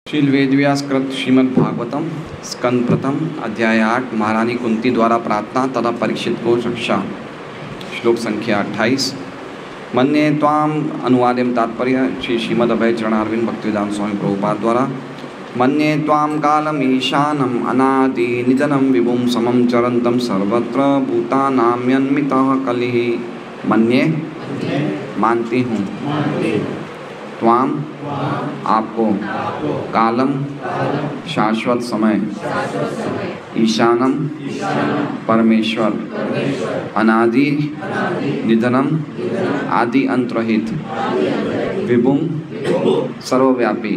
श्रील वेदव्यास कृत श्रीमद् भागवतम स्कंद प्रथम अध्याय 8 महारानी कुंती द्वारा प्रार्थना तथा परीक्षित को रक्षा। श्लोक संख्या 28। मन्ये त्वाम अनुवादम तात्पर्य श्री श्रीमद् अभय चरणारविंद भक्तिवेदांत स्वामी प्रभुपाद द्वारा। मन्ये त्वाम कालम ईशानम अनादि निधनम विभुम समम चरंतम सर्वत्र भूतानाम्यन्वितः कलिः। मन्ये मानती हूँ, त्वाम आपको, कालम शाश्वत समय, ईशानम परमेश्वर, अनादि निधनम आदि अंतरहित, विभुम सर्वव्यापी,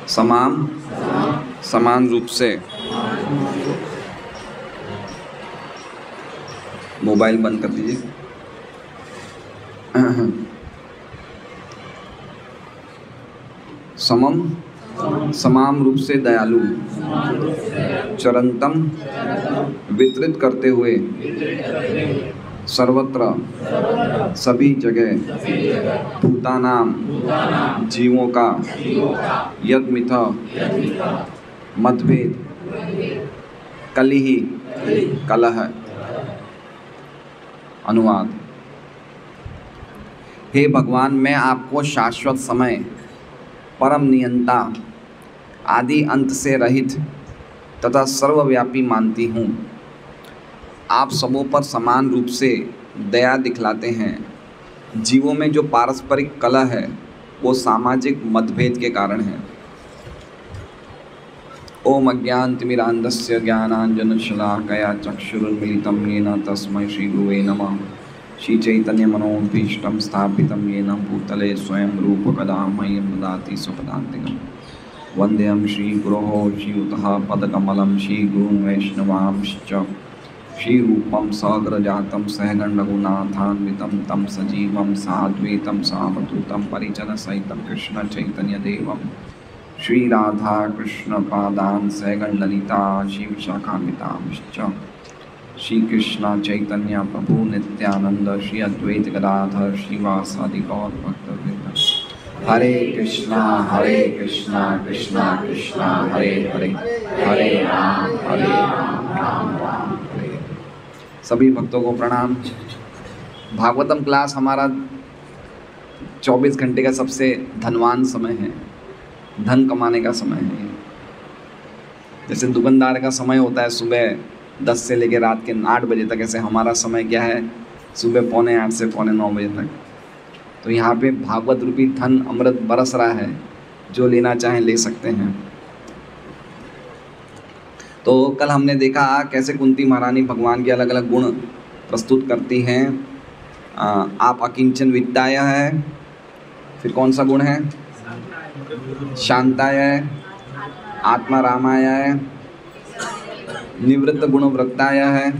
समाम समान रूप से। मोबाइल बंद कर दीजिए। समम समान रूप से दयालु, चरंतम वितरित करते हुए, सर्वत्र सभी जगह, भूतानाम जीवों का, यद मिथ मतभेद, कलिहि कलह। अनुवाद। हे भगवान, मैं आपको शाश्वत समय, परम नियंता, आदि अंत से रहित तथा सर्वव्यापी मानती हूँ। आप सबों पर समान रूप से दया दिखलाते हैं। जीवों में जो पारस्परिक कलह है वो सामाजिक मतभेद के कारण है। ओम अज्ञानतिमिरान्धस्य ज्ञानाञ्जनशलाकया चक्षुरुन्मीलितं येन तस्मै श्रीगुरुवे नमः। श्रीचैतन्यमनोभीष्टं स्थापितं येन भूतले स्वयं रूपकदा मह्यं ददाति स्वपदान्तिकं। वन्देऽहं श्रीगुरोः श्रीयुतः पदकमलं श्रीगुरुं वैष्णवांश्च। श्रीरूपं साग्रजातं सहगण रघुनाथान्वितं तं सजीवं साद्वैतं सावधूतं परिजनसहितं कृष्णचैतन्यदेवं श्रीराधाकृष्णपादान् सहगण ललिता श्रीविशाखान्वितांश्च। श्री कृष्ण चैतन्य प्रभु नित्यानंद श्री अद्वैत गदाधर श्रीवासादि गौर भक्तवृंद। हरे कृष्णा कृष्णा कृष्णा हरे हरे, हरे राम राम राम हरे। सभी भक्तों को प्रणाम। भागवतम क्लास हमारा 24 घंटे का सबसे धनवान समय है, धन कमाने का समय है। जैसे दुकानदार का समय होता है सुबह 10 से लेकर रात के 8 बजे तक, ऐसे हमारा समय क्या है, सुबह 7:45 से 9:15 बजे तक। तो यहाँ पे भागवत रूपी धन अमृत बरस रहा है, जो लेना चाहें ले सकते हैं। तो कल हमने देखा कैसे कुंती महारानी भगवान के अलग अलग गुण प्रस्तुत करती हैं। आप अकिंचन विद्याय है, फिर कौन सा गुण है, शांताय है, आत्मा रामाय है, निवृत्त गुणवृत्ताय है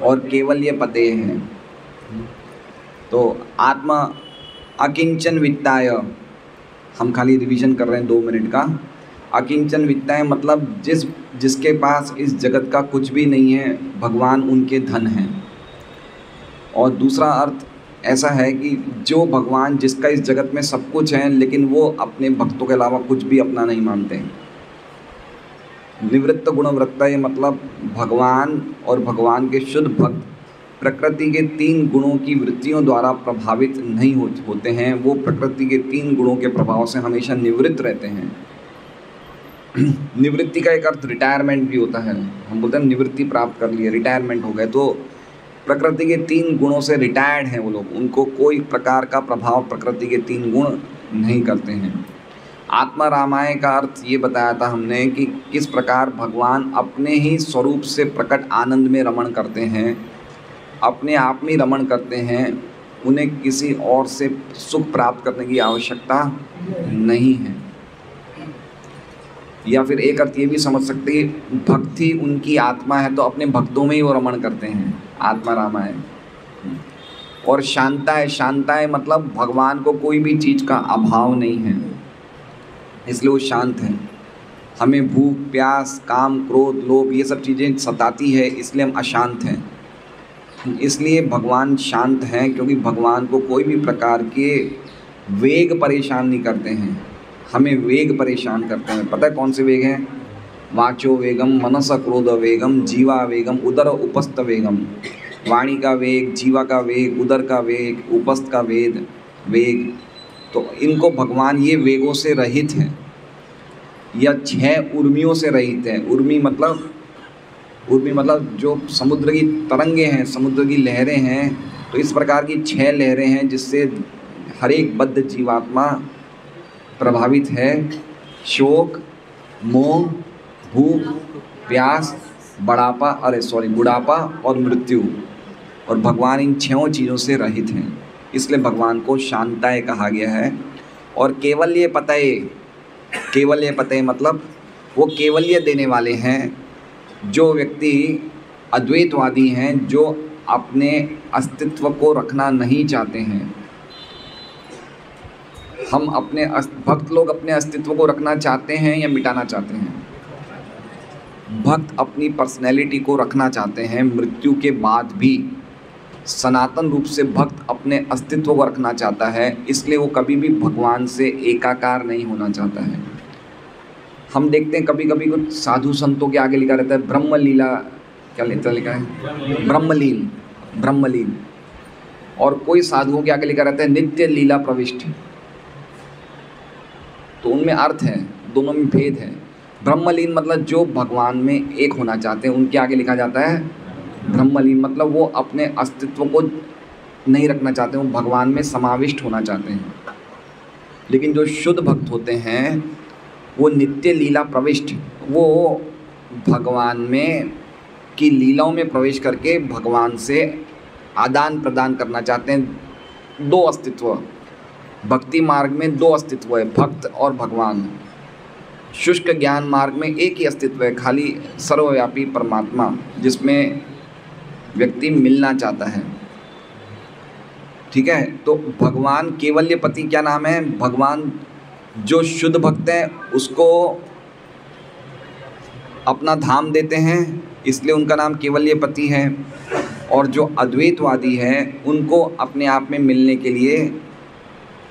और केवल ये पते हैं। तो आत्मा अकिंचन वित्ताय, हम खाली रिवीजन कर रहे हैं 2 मिनट का। अकिंचन वित्ताय मतलब जिसके पास इस जगत का कुछ भी नहीं है, भगवान उनके धन हैं। और दूसरा अर्थ ऐसा है कि जो भगवान जिसका इस जगत में सब कुछ है, लेकिन वो अपने भक्तों के अलावा कुछ भी अपना नहीं मानते हैं। निवृत्त गुणवृत्ता ये मतलब भगवान और भगवान के शुद्ध भक्त प्रकृति के 3 गुणों की वृत्तियों द्वारा प्रभावित नहीं होते हैं। वो प्रकृति के 3 गुणों के प्रभाव से हमेशा निवृत्त रहते हैं। निवृत्ति का एक अर्थ रिटायरमेंट भी होता है। हम बोलते हैं निवृत्ति प्राप्त कर लिए, रिटायरमेंट हो गए। तो प्रकृति के 3 गुणों से रिटायर्ड हैं वो लोग, उनको कोई प्रकार का प्रभाव प्रकृति के 3 गुण नहीं करते हैं। आत्मा रामाय का अर्थ ये बताया था हमने कि किस प्रकार भगवान अपने ही स्वरूप से प्रकट आनंद में रमण करते हैं, अपने आप में रमण करते हैं। उन्हें किसी और से सुख प्राप्त करने की आवश्यकता नहीं है। या फिर एक अर्थ ये भी समझ सकते हैं, भक्ति उनकी आत्मा है तो अपने भक्तों में ही वो रमण करते हैं, आत्मा रामाय। और शांताय मतलब भगवान को कोई भी चीज़ का अभाव नहीं है, इसलिए वो शांत हैं। हमें भूख प्यास काम क्रोध लोभ ये सब चीज़ें सताती है, इसलिए हम अशांत हैं। इसलिए भगवान शांत हैं, क्योंकि भगवान को कोई भी प्रकार के वेग परेशान नहीं करते हैं। हमें वेग परेशान करते हैं। पता है कौन से वेग हैं? वाचो वेगम, मनस क्रोध वेगम, जीवा वेगम, उदर उपस्थ वेगम। वाणी का वेग, जीवा का वेग, उदर का वेग, उपस्थ का वेग। तो इनको भगवान ये वेगों से रहित हैं, या 6 उर्मियों से रहित है। उर्मी मतलब जो समुद्र की तरंगे हैं, समुद्र की लहरें हैं। तो इस प्रकार की 6 लहरें हैं जिससे हर एक बद्ध जीवात्मा प्रभावित है। शोक, मोह, भूख, प्यास, बुढ़ापा और मृत्यु। और भगवान इन 6 चीज़ों से रहित हैं, इसलिए भगवान को शांताय कहा गया है। और केवल्य पतये मतलब वो केवल्य देने वाले हैं। जो व्यक्ति अद्वैतवादी हैं, जो अपने अस्तित्व को रखना नहीं चाहते हैं। भक्त लोग अपने अस्तित्व को रखना चाहते हैं या मिटाना चाहते हैं? भक्त अपनी पर्सनैलिटी को रखना चाहते हैं मृत्यु के बाद भी। सनातन रूप से भक्त अपने अस्तित्व को रखना चाहता है, इसलिए वो कभी भी भगवान से एकाकार नहीं होना चाहता है। हम देखते हैं कभी कभी कुछ साधु संतों के आगे लिखा रहता है ब्रह्मलीला, क्या लिखा है? ब्रह्मलीन। और कोई साधुओं के आगे लिखा रहता है नित्य लीला प्रविष्टि। तो उनमें अर्थ है, दोनों में भेद है। ब्रह्मलीन मतलब जो भगवान में एक होना चाहते हैं, उनके आगे लिखा जाता है ब्रह्मलीन। मतलब वो अपने अस्तित्व को नहीं रखना चाहते, वो भगवान में समाविष्ट होना चाहते हैं। लेकिन जो शुद्ध भक्त होते हैं वो नित्य लीला प्रविष्ट, वो भगवान में की लीलाओं में प्रवेश करके भगवान से आदान प्रदान करना चाहते हैं। 2 अस्तित्व, भक्ति मार्ग में 2 अस्तित्व है, भक्त और भगवान। शुष्क ज्ञान मार्ग में एक ही अस्तित्व है, खाली सर्वव्यापी परमात्मा, जिसमें व्यक्ति मिलना चाहता है। ठीक है, तो भगवान केवल्यपति क्या नाम है? भगवान जो शुद्ध भक्त है उसको अपना धाम देते हैं, इसलिए उनका नाम केवल्यपति है। और जो अद्वैतवादी है उनको अपने आप में मिलने के लिए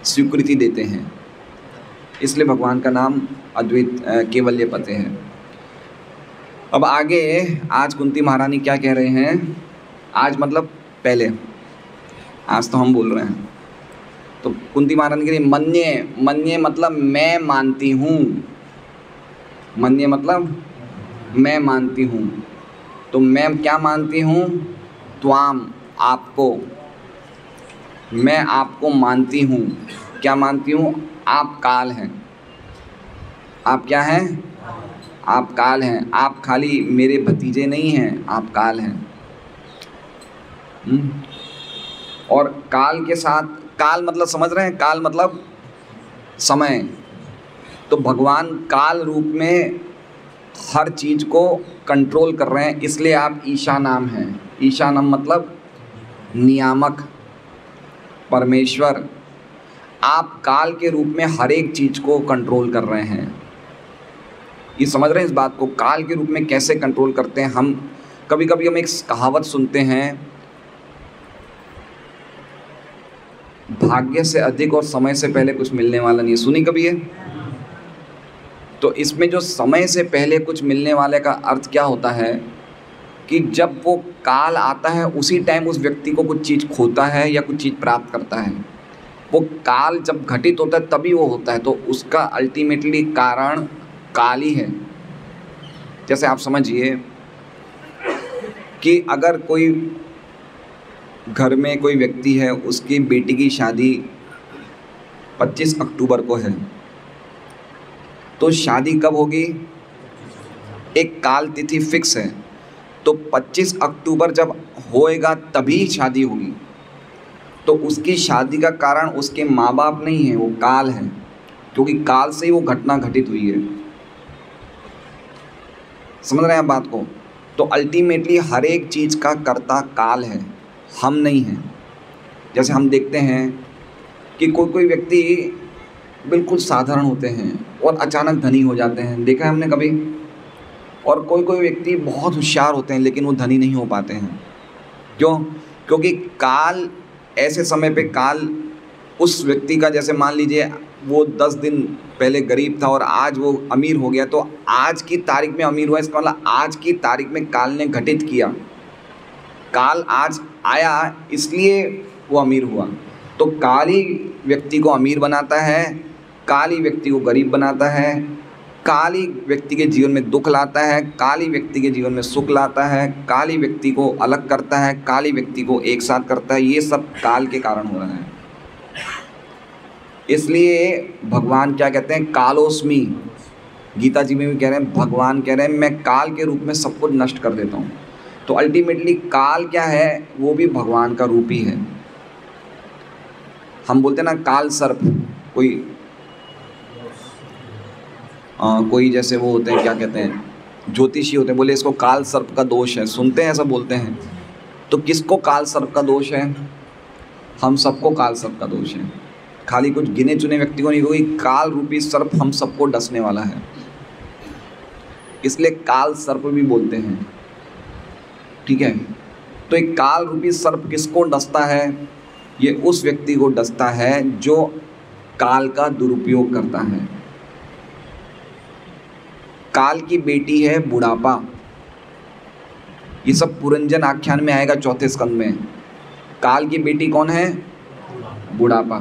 स्वीकृति देते हैं, इसलिए भगवान का नाम केवल्यपति है। अब आगे आज कुंती महारानी क्या कह रहे हैं? आज मतलब पहले, आज तो हम बोल रहे हैं। तो कुंती महारानी के लिए मन्ये मतलब मैं मानती हूँ। मन्ये मतलब मैं मानती हूँ। तो मैं क्या मानती हूँ? त्वाम, आपको। मैं आपको मानती हूँ। क्या मानती हूँ? आप काल हैं। आप क्या हैं? आप काल हैं। आप खाली मेरे भतीजे नहीं हैं, आप काल हैं। और काल के साथ, काल मतलब समझ रहे हैं? काल मतलब समय। तो भगवान काल रूप में हर चीज़ को कंट्रोल कर रहे हैं, इसलिए आप ईशानाम हैं। ईशानाम मतलब नियामक, परमेश्वर। आप काल के रूप में हर एक चीज़ को कंट्रोल कर रहे हैं। ये समझ रहे हैं इस बात को? काल के रूप में कैसे कंट्रोल करते हैं? हम कभी कभी हम एक कहावत सुनते हैं, भाग्य से अधिक और समय से पहले कुछ मिलने वाला नहीं। सुनी कभी है? तो इसमें जो समय से पहले कुछ मिलने वाले का अर्थ क्या होता है कि जब वो काल आता है उसी टाइम उस व्यक्ति को कुछ चीज़ खोता है या कुछ चीज़ प्राप्त करता है। वो काल जब घटित होता है तभी वो होता है, तो उसका अल्टीमेटली कारण काल ही है। जैसे आप समझिए कि अगर कोई घर में कोई व्यक्ति है, उसकी बेटी की शादी 25 अक्टूबर को है, तो शादी कब होगी? एक काल तिथि फिक्स है। तो 25 अक्टूबर जब होएगा तभी शादी होगी। तो उसकी शादी का कारण उसके माँ बाप नहीं है, वो काल है, क्योंकि काल से ही वो घटना घटित हुई है। समझ रहे हैं आप बात को? तो अल्टीमेटली हर एक चीज़ का कर्ता काल है, हम नहीं हैं। जैसे हम देखते हैं कि कोई व्यक्ति बिल्कुल साधारण होते हैं और अचानक धनी हो जाते हैं, देखा है हमने कभी? और कोई व्यक्ति बहुत होशियार होते हैं लेकिन वो धनी नहीं हो पाते हैं। क्यों? क्योंकि काल ऐसे समय पे काल उस व्यक्ति का, जैसे मान लीजिए वो 10 दिन पहले गरीब था और आज वो अमीर हो गया, तो आज की तारीख में अमीर हुआ, इसका मतलब आज की तारीख में काल ने घटित किया, काल आज आया इसलिए वो अमीर हुआ। तो काल ही व्यक्ति को अमीर बनाता है, काल ही व्यक्ति को गरीब बनाता है, काल ही व्यक्ति के जीवन में दुख लाता है, काल ही व्यक्ति के जीवन में सुख लाता है, काल ही व्यक्ति को अलग करता है, काल ही व्यक्ति को एक साथ करता है। ये सब काल के कारण हो रहा है। इसलिए भगवान क्या कहते हैं, कालोस्मि। गीता जी में भी कह रहे हैं, भगवान कह रहे हैं मैं काल के रूप में सब कुछ नष्ट कर देता हूँ। तो अल्टीमेटली काल क्या है, वो भी भगवान का रूप ही है। हम बोलते हैं ना काल सर्प, कोई जैसे वो होते हैं, क्या कहते हैं, ज्योतिषी होते हैं, बोले इसको काल सर्प का दोष है, सुनते हैं ऐसा बोलते हैं। तो किसको काल सर्प का दोष है? हम सबको काल सर्प का दोष है, खाली कुछ गिने चुने व्यक्ति को नहीं, क्योंकि काल रूपी सर्प हम सबको डसने वाला है, इसलिए काल सर्प भी बोलते हैं। ठीक है, तो एक काल रूपी सर्प किसको डसता है? ये उस व्यक्ति को डसता है जो काल का दुरुपयोग करता है। काल की बेटी है बुढ़ापा, ये सब पुरंजन आख्यान में आएगा 4थे स्कंद में। काल की बेटी कौन है? बुढ़ापा।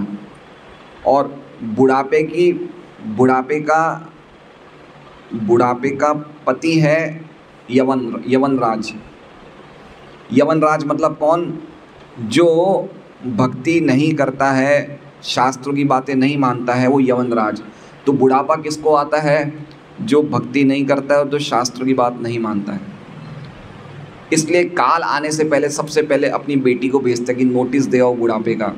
और बुढ़ापे का पति है यवनराज। यवनराज मतलब कौन? जो भक्ति नहीं करता है, शास्त्रों की बातें नहीं मानता है, वो यवनराज। तो बुढ़ापा किसको आता है? जो भक्ति नहीं करता है और जो शास्त्रों की बात नहीं मानता है। इसलिए काल आने से पहले सबसे पहले अपनी बेटी को भेजता है कि नोटिस दे आओ बुढ़ापे का।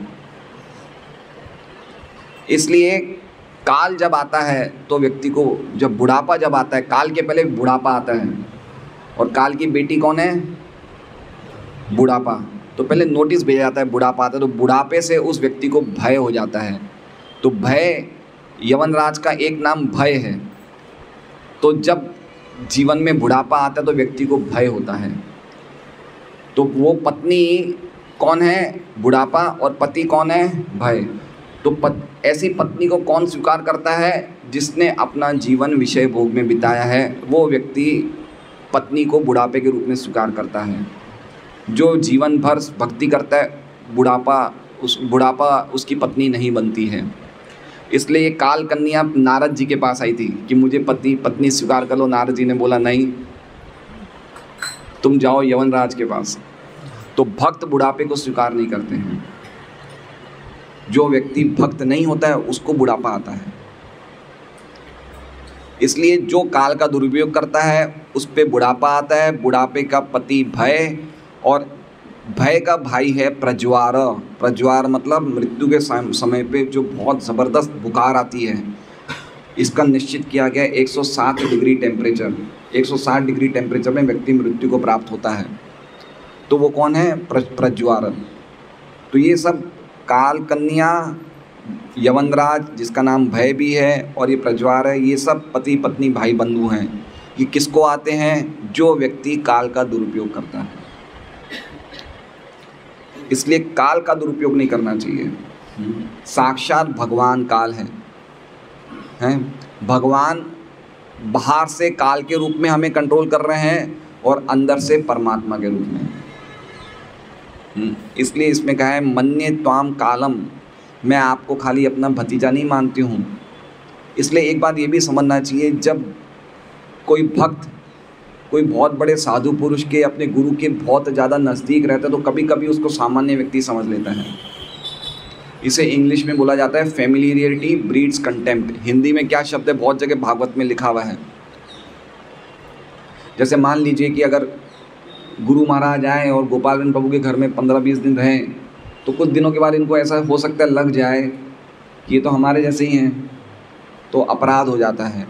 इसलिए काल जब आता है तो व्यक्ति को, जब बुढ़ापा जब आता है, काल के पहले बुढ़ापा आता है, और काल की बेटी कौन है? बुढ़ापा। तो पहले नोटिस भेजा जाता है, बुढ़ापा आता है, तो बुढ़ापे से उस व्यक्ति को भय हो जाता है। तो भय, यवनराज का एक नाम भय है। तो जब जीवन में बुढ़ापा आता है तो व्यक्ति को भय होता है। तो वो पत्नी कौन है? बुढ़ापा। और पति कौन है? भय। तो ऐसी पत्नी को कौन स्वीकार करता है? जिसने अपना जीवन विषय भोग में बिताया है, वो व्यक्ति पत्नी को बुढ़ापे के रूप में स्वीकार करता है। जो जीवन भर भक्ति करता है, बुढ़ापा उसकी पत्नी नहीं बनती है। इसलिए ये काल कन्या नारद जी के पास आई थी कि मुझे पत्नी स्वीकार कर लो। नारद जी ने बोला नहीं, तुम जाओ यवनराज के पास। तो भक्त बुढ़ापे को स्वीकार नहीं करते हैं। जो व्यक्ति भक्त नहीं होता है उसको बुढ़ापा आता है। इसलिए जो काल का दुरुपयोग करता है उस पे बुढ़ापा आता है। बुढ़ापे का पति भय, और भय का भाई है प्रज्वार। प्रज्वार मतलब मृत्यु के समय पे जो बहुत ज़बरदस्त बुखार आती है। इसका निश्चित किया गया 160 डिग्री टेम्परेचर, 160 डिग्री टेम्परेचर में व्यक्ति मृत्यु को प्राप्त होता है। तो वो कौन है? प्रज्वार। तो ये सब काल कन्या, यवनराज जिसका नाम भय भी है, और ये प्रज्वार है, ये सब पति पत्नी भाई बंधु हैं। ये किसको आते हैं? जो व्यक्ति काल का दुरुपयोग करता है। इसलिए काल का दुरुपयोग नहीं करना चाहिए। साक्षात भगवान काल हैं। भगवान बाहर से काल के रूप में हमें कंट्रोल कर रहे हैं और अंदर से परमात्मा के रूप में। इसलिए इसमें कहा है मन्ये त्वाम कालम, मैं आपको खाली अपना भतीजा नहीं मानती हूँ। इसलिए एक बात ये भी समझना चाहिए, जब कोई भक्त कोई बहुत बड़े साधु पुरुष के, अपने गुरु के बहुत ज़्यादा नज़दीक रहता है तो कभी कभी उसको सामान्य व्यक्ति समझ लेता है। इसे इंग्लिश में बोला जाता है फेमिलियरिटी ब्रीड्स कंटेम्प्ट। हिंदी में क्या शब्द है? बहुत जगह भागवत में लिखा हुआ है। जैसे मान लीजिए कि अगर गुरु महाराज आए और गोपालन प्रभु के घर में 15-20 दिन रहें, तो कुछ दिनों के बाद इनको ऐसा हो सकता है लग जाए कि ये तो हमारे जैसे ही हैं, तो अपराध हो जाता है।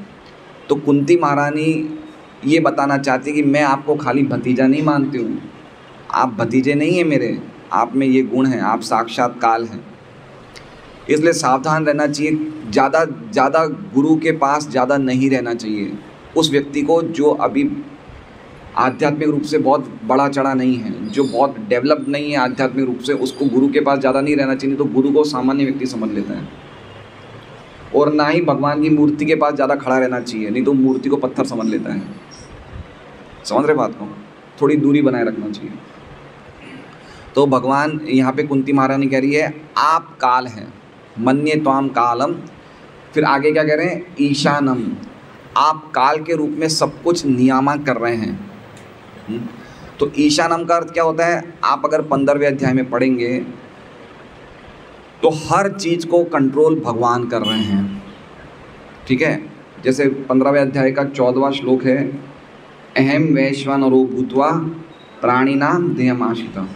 तो कुंती महारानी ये बताना चाहती कि मैं आपको खाली भतीजा नहीं मानती हूँ, आप भतीजे नहीं हैं मेरे, आप में ये गुण हैं, आप साक्षात काल हैं। इसलिए सावधान रहना चाहिए, ज़्यादा गुरु के पास ज़्यादा नहीं रहना चाहिए। उस व्यक्ति को जो अभी आध्यात्मिक रूप से बहुत बड़ा चढ़ा नहीं है, जो बहुत डेवलप नहीं है आध्यात्मिक रूप से, उसको गुरु के पास ज़्यादा नहीं रहना चाहिए। तो गुरु को सामान्य व्यक्ति समझ लेता है। और ना ही भगवान की मूर्ति के पास ज़्यादा खड़ा रहना चाहिए, नहीं तो मूर्ति को पत्थर समझ लेता है। समझ रहे बात को? थोड़ी दूरी बनाए रखना चाहिए। तो भगवान यहाँ पे कुंती महारानी कह रही है आप काल हैं, मन्ये त्वाम कालम। फिर आगे क्या कह रहे हैं? ईशानम, आप काल के रूप में सब कुछ नियामक कर रहे हैं। तो ईशानम का अर्थ क्या होता है? आप अगर 15वें अध्याय में पढ़ेंगे तो हर चीज़ को कंट्रोल भगवान कर रहे हैं। ठीक है, जैसे 15वें अध्याय का 14वां श्लोक है, अहम वैश्वानरो भूत्वा प्राणिनाम देहमाश्रितः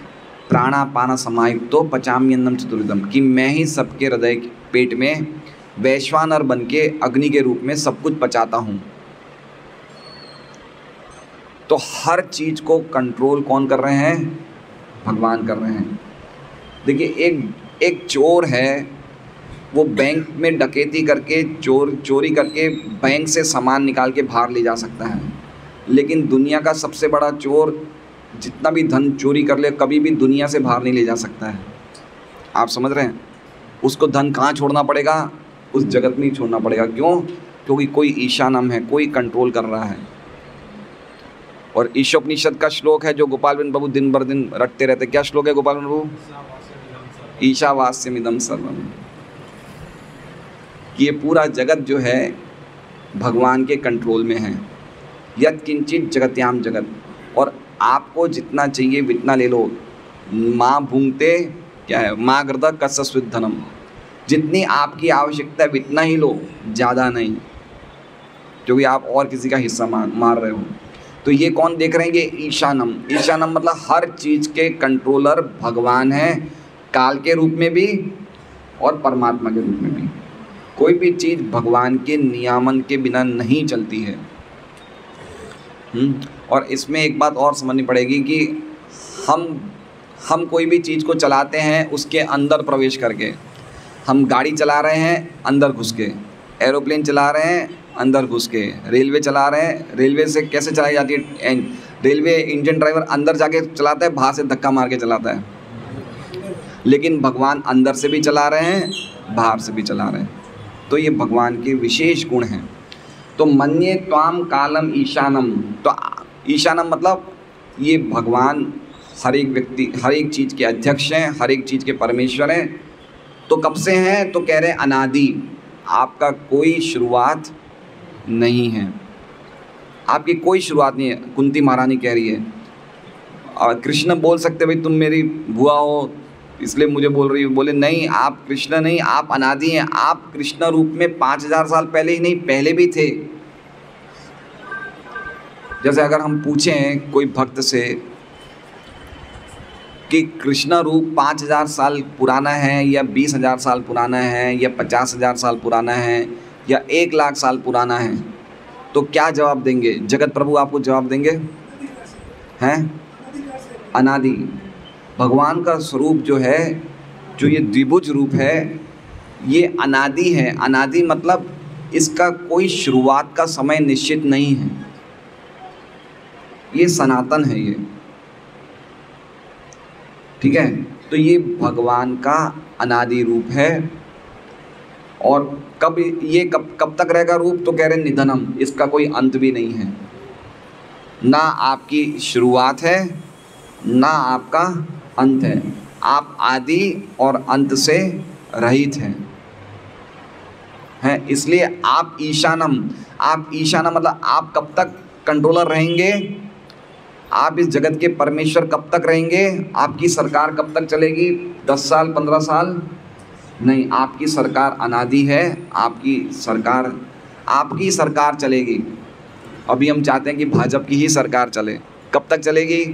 प्राणापान समायुक्तो पचाम्यन्नम चतुर्विधम, कि मैं ही सबके हृदय पेट में वैश्वानर बन के अग्नि के रूप में सब कुछ पचाता हूँ। तो हर चीज़ को कंट्रोल कौन कर रहे हैं? भगवान कर रहे हैं। देखिए, एक चोर है, वो बैंक में डकैती करके चोरी करके बैंक से सामान निकाल के बाहर ले जा सकता है, लेकिन दुनिया का सबसे बड़ा चोर जितना भी धन चोरी कर ले कभी भी दुनिया से बाहर नहीं ले जा सकता है। आप समझ रहे हैं? उसको धन कहाँ छोड़ना पड़ेगा? उस जगत में ही छोड़ना पड़ेगा। क्यों? क्योंकि कोई ईशानम है, कोई कंट्रोल कर रहा है। और ईशोपनिषद का श्लोक है जो गोपाल बिन प्रभु दिन भर दिन रटते रहते। क्या श्लोक है गोपाल बिन प्रभु? ईशावास्यमिदं सर्वम, ये पूरा जगत जो है भगवान के कंट्रोल में है। यत् किंचित जगत्याम जगत, और आपको जितना चाहिए जितना ले लो। माँ भूंगते क्या है? माँ गर्दा कस्सस्वित धनम, जितनी आपकी आवश्यकता है इतना ही लो, ज़्यादा नहीं, क्योंकि आप और किसी का हिस्सा मार रहे हो। तो ये कौन देख रहे हैं? ये ईशानम। ईशानम मतलब हर चीज़ के कंट्रोलर भगवान हैं, काल के रूप में भी और परमात्मा के रूप में भी। कोई भी चीज़ भगवान के नियामन के बिना नहीं चलती है। और इसमें एक बात और समझनी पड़ेगी कि हम कोई भी चीज़ को चलाते हैं उसके अंदर प्रवेश करके। हम गाड़ी चला रहे हैं अंदर घुस के, एरोप्लेन चला रहे हैं अंदर घुस के, रेलवे चला रहे हैं, रेलवे से कैसे चलाई जाती है? रेलवे इंजन ड्राइवर अंदर जाके चलाता है, बाहर से धक्का मार के चलाता है। लेकिन भगवान अंदर से भी चला रहे हैं, बाहर से भी चला रहे हैं। तो ये भगवान के विशेष गुण हैं। तो मन्ये त्वाम कालम ईशानम, तो ईशानम मतलब ये भगवान हर एक व्यक्ति, हर एक चीज़ के अध्यक्ष हैं, हर एक चीज़ के परमेश्वर हैं। तो कब से हैं? तो कह रहे हैं अनादि, आपका कोई शुरुआत नहीं है, आपकी कोई शुरुआत नहीं है। कुंती महारानी कह रही है, और कृष्ण बोल सकते भाई तुम मेरी बुआ हो इसलिए मुझे बोल रही हो। बोले नहीं, आप कृष्ण नहीं, आप अनादि हैं। आप कृष्ण रूप में 5000 साल पहले ही नहीं, पहले भी थे। जैसे अगर हम पूछें कोई भक्त से कि कृष्ण रूप 5000 साल पुराना है या 20,000 साल पुराना है या 50,000 साल पुराना है या 1,00,000 साल पुराना है, तो क्या जवाब देंगे? जगत प्रभु आपको जवाब देंगे हैं अनादि। भगवान का स्वरूप जो है, जो ये द्विभुज रूप है, ये अनादि है। अनादि मतलब इसका कोई शुरुआत का समय निश्चित नहीं है, ये सनातन है ये। ठीक है, तो ये भगवान का अनादि रूप है। और कब तक रहेगा रूप? तो कह रहे निधनम, इसका कोई अंत भी नहीं है। ना आपकी शुरुआत है ना आपका अंत है, आप आदि और अंत से रहित हैं। इसलिए आप ईशानम मतलब आप कब तक कंट्रोलर रहेंगे? आप इस जगत के परमेश्वर कब तक रहेंगे? आपकी सरकार कब तक चलेगी? 10 साल 15 साल नहीं, आपकी सरकार अनादि है। आपकी सरकार चलेगी। अभी हम चाहते हैं कि भाजपा की ही सरकार चले। कब तक चलेगी?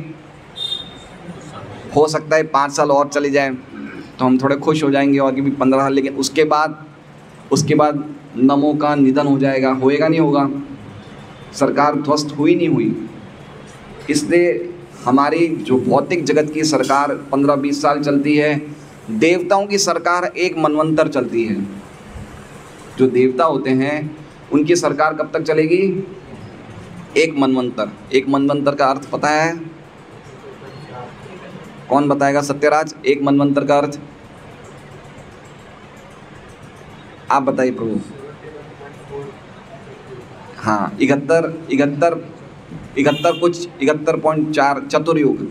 हो सकता है 5 साल और चले जाए तो हम थोड़े खुश हो जाएंगे, और कि भी 15 साल, लेकिन उसके बाद नमो का निधन हो जाएगा। होएगा नहीं होगा? सरकार ध्वस्त हुई नहीं हुई। इसलिए हमारी जो भौतिक जगत की सरकार 15-20 साल चलती है, देवताओं की सरकार एक मनवंतर चलती है। जो देवता होते हैं उनकी सरकार कब तक चलेगी? एक मनवंतर। एक मनवंतर का अर्थ पता है? कौन बताएगा? सत्यराज, एक मनवंतर का अर्थ? आप बताइए प्रभु। हाँ, 71.4 चतुर्युग।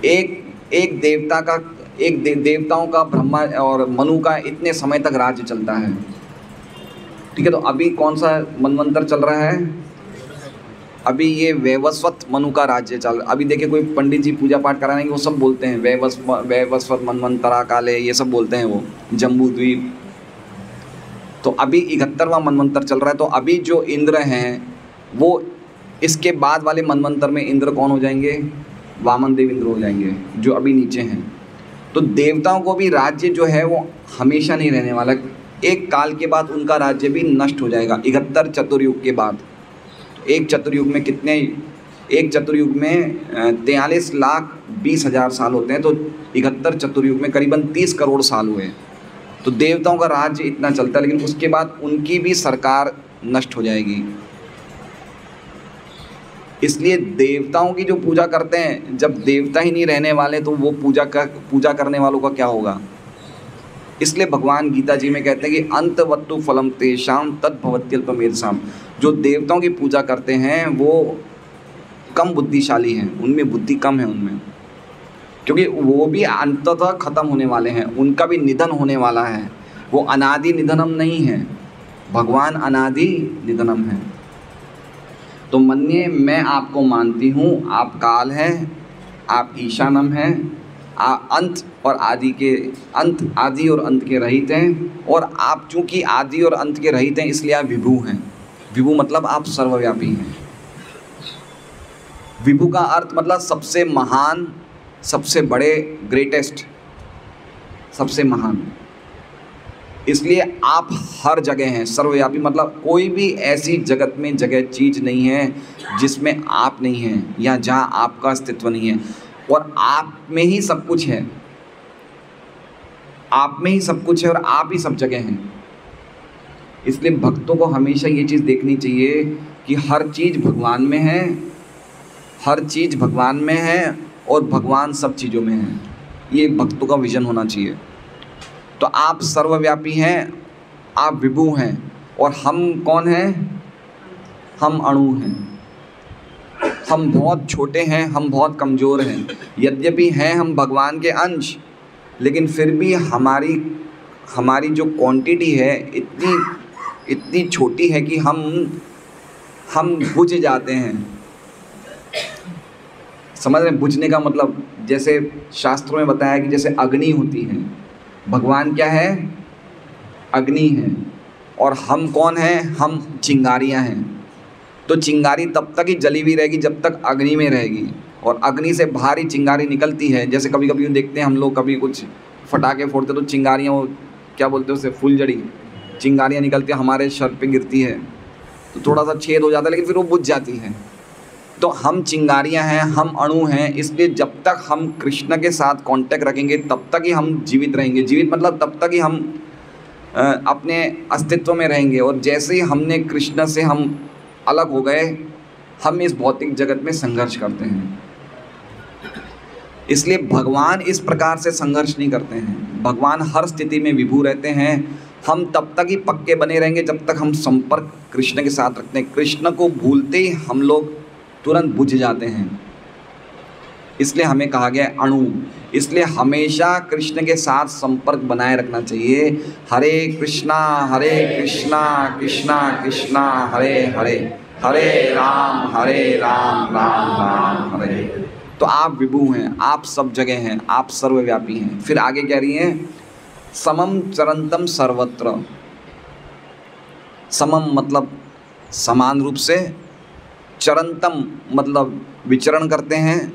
एक देवता का, देवताओं का, ब्रह्मा और मनु का इतने समय तक राज्य चलता है। ठीक है, तो अभी कौन सा मनवंतर चल रहा है? अभी ये वैवस्वत मनु का राज्य चल। अभी देखिए कोई पंडित जी पूजा पाठ कराने वो सब बोलते हैं वैवस्वत मनवंतरा काले, ये सब बोलते हैं वो, जम्बू द्वीप। तो अभी 71वां मनवंतर चल रहा है। तो अभी जो इंद्र हैं वो इसके बाद वाले मनवंतर में इंद्र कौन हो जाएंगे? वामन देव इंद्र हो जाएंगे, जो अभी नीचे हैं। तो देवताओं को भी राज्य जो है वो हमेशा नहीं रहने वाला, एक काल के बाद उनका राज्य भी नष्ट हो जाएगा। 71 चतुर्युग के बाद, एक चतुर्युग में कितने, एक चतुर्युग में 43,20,000 साल होते हैं। तो 71 चतुर्युग में करीबन 30 करोड़ साल हुए। तो देवताओं का राज्य इतना चलता है, लेकिन उसके बाद उनकी भी सरकार नष्ट हो जाएगी। इसलिए देवताओं की जो पूजा करते हैं, जब देवता ही नहीं रहने वाले तो वो पूजा करने वालों का क्या होगा? इसलिए भगवान गीता जी में कहते हैं कि अंतवत्तु फलम तेषाम तद्भवत्यल्पमेधसाम। जो देवताओं की पूजा करते हैं वो कम बुद्धिशाली हैं, उनमें बुद्धि कम है उनमें, क्योंकि वो भी अंततः खत्म होने वाले हैं, उनका भी निधन होने वाला है। वो अनादि निधनम नहीं है, भगवान अनादि निधनम है। तो मन्ये मैं आपको मानती हूँ, आप काल हैं, आप ईशानम हैं, अंत और आदि के, अंत आदि और अंत के रहित हैं, और आप चूँकि आदि और अंत के रहित हैं इसलिए आप विभु हैं। विभु मतलब आप सर्वव्यापी हैं। विभु का अर्थ मतलब सबसे महान, सबसे बड़े, ग्रेटेस्ट, सबसे महान। इसलिए आप हर जगह हैं, सर्वव्यापी मतलब कोई भी ऐसी जगत में जगह चीज़ नहीं है जिसमें आप नहीं हैं या जहाँ आपका अस्तित्व नहीं है, और आप में ही सब कुछ है, आप में ही सब कुछ है और आप ही सब जगह हैं। इसलिए भक्तों को हमेशा ये चीज़ देखनी चाहिए कि हर चीज़ भगवान में है, हर चीज़ भगवान में है और भगवान सब चीज़ों में है। ये भक्तों का विजन होना चाहिए। तो आप सर्वव्यापी हैं, आप विभु हैं, और हम कौन हैं? हम अणु हैं, हम बहुत छोटे हैं, हम बहुत कमज़ोर हैं। यद्यपि हैं हम भगवान के अंश, लेकिन फिर भी हमारी जो क्वांटिटी है इतनी छोटी है कि हम बुझ जाते हैं। समझ रहे हैं? बुझने का मतलब जैसे शास्त्रों में बताया कि जैसे अग्नि होती है, भगवान क्या है? अग्नि है, और हम कौन हैं? हम चिंगारियां हैं। तो चिंगारी तब तक ही जली हुई रहेगी जब तक अग्नि में रहेगी, और अग्नि से बाहर ही चिंगारी निकलती है। जैसे कभी कभी देखते हैं हम लोग, कभी कुछ फटाके फोड़ते तो चिंगारियाँ, वो क्या बोलते हैं उसे, फुलझड़ी चिंगारियाँ निकलती है, हमारे सर पे गिरती है तो थोड़ा सा छेद हो जाता है, लेकिन फिर वो बुझ जाती है। तो हम चिंगारियां हैं, हम अणु हैं। इसलिए जब तक हम कृष्ण के साथ कांटेक्ट रखेंगे तब तक ही हम जीवित रहेंगे। जीवित मतलब तब तक ही हम अपने अस्तित्व में रहेंगे, और जैसे ही हमने कृष्ण से हम अलग हो गए, हम इस भौतिक जगत में संघर्ष करते हैं। इसलिए भगवान इस प्रकार से संघर्ष नहीं करते हैं, भगवान हर स्थिति में विभु रहते हैं। हम तब तक ही पक्के बने रहेंगे जब तक हम संपर्क कृष्ण के साथ रखते हैं। कृष्ण को भूलते ही हम लोग तुरंत बुझ जाते हैं, इसलिए हमें कहा गया अणु। इसलिए हमेशा कृष्ण के साथ संपर्क बनाए रखना चाहिए। हरे कृष्णा कृष्णा कृष्णा हरे हरे, हरे राम राम राम हरे। तो आप विभु हैं, आप सब जगह हैं, आप सर्वव्यापी हैं। फिर आगे कह रही हैं समम चरंतम सर्वत्र। समम मतलब समान रूप से, चरंतम मतलब विचरण करते हैं,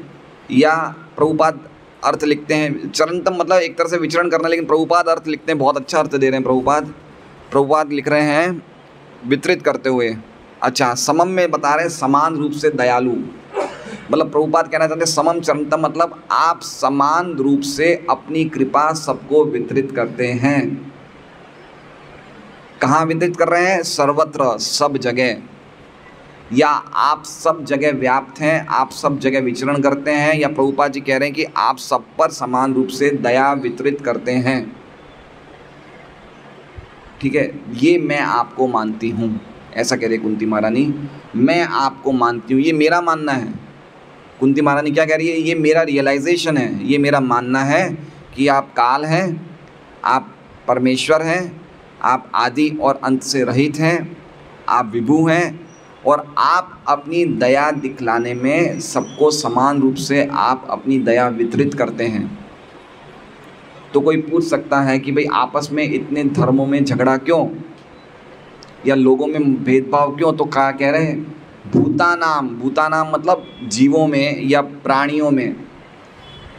या प्रभुपाद अर्थ लिखते हैं। चरंतम मतलब एक तरह से विचरण करना, लेकिन प्रभुपाद अर्थ लिखते हैं, बहुत अच्छा अर्थ दे रहे हैं प्रभुपाद लिख रहे हैं वितरित करते हुए। अच्छा, समम में बता रहे हैं समान रूप से दयालु, मतलब प्रभुपाद कहना चाहते हैं समम चरंतम मतलब आप समान रूप से अपनी कृपा सबको वितरित करते हैं। कहाँ वितरित कर रहे हैं? सर्वत्र, सब जगह, या आप सब जगह व्याप्त हैं, आप सब जगह विचरण करते हैं, या प्रभुपाद जी कह रहे हैं कि आप सब पर समान रूप से दया वितरित करते हैं। ठीक है, ये मैं आपको मानती हूँ, ऐसा कह रही कुंती महारानी, मैं आपको मानती हूँ, ये मेरा मानना है। कुंती महारानी क्या कह रही है, ये मेरा रियलाइजेशन है, ये मेरा मानना है कि आप काल हैं, आप परमेश्वर हैं, आप आदि और अंत से रहित हैं, आप विभु हैं, और आप अपनी दया दिखलाने में सबको समान रूप से आप अपनी दया वितरित करते हैं। तो कोई पूछ सकता है कि भाई आपस में इतने धर्मों में झगड़ा क्यों, या लोगों में भेदभाव क्यों? तो क्या कह रहे हैं, भूतानाम, भूतानाम मतलब जीवों में या प्राणियों में,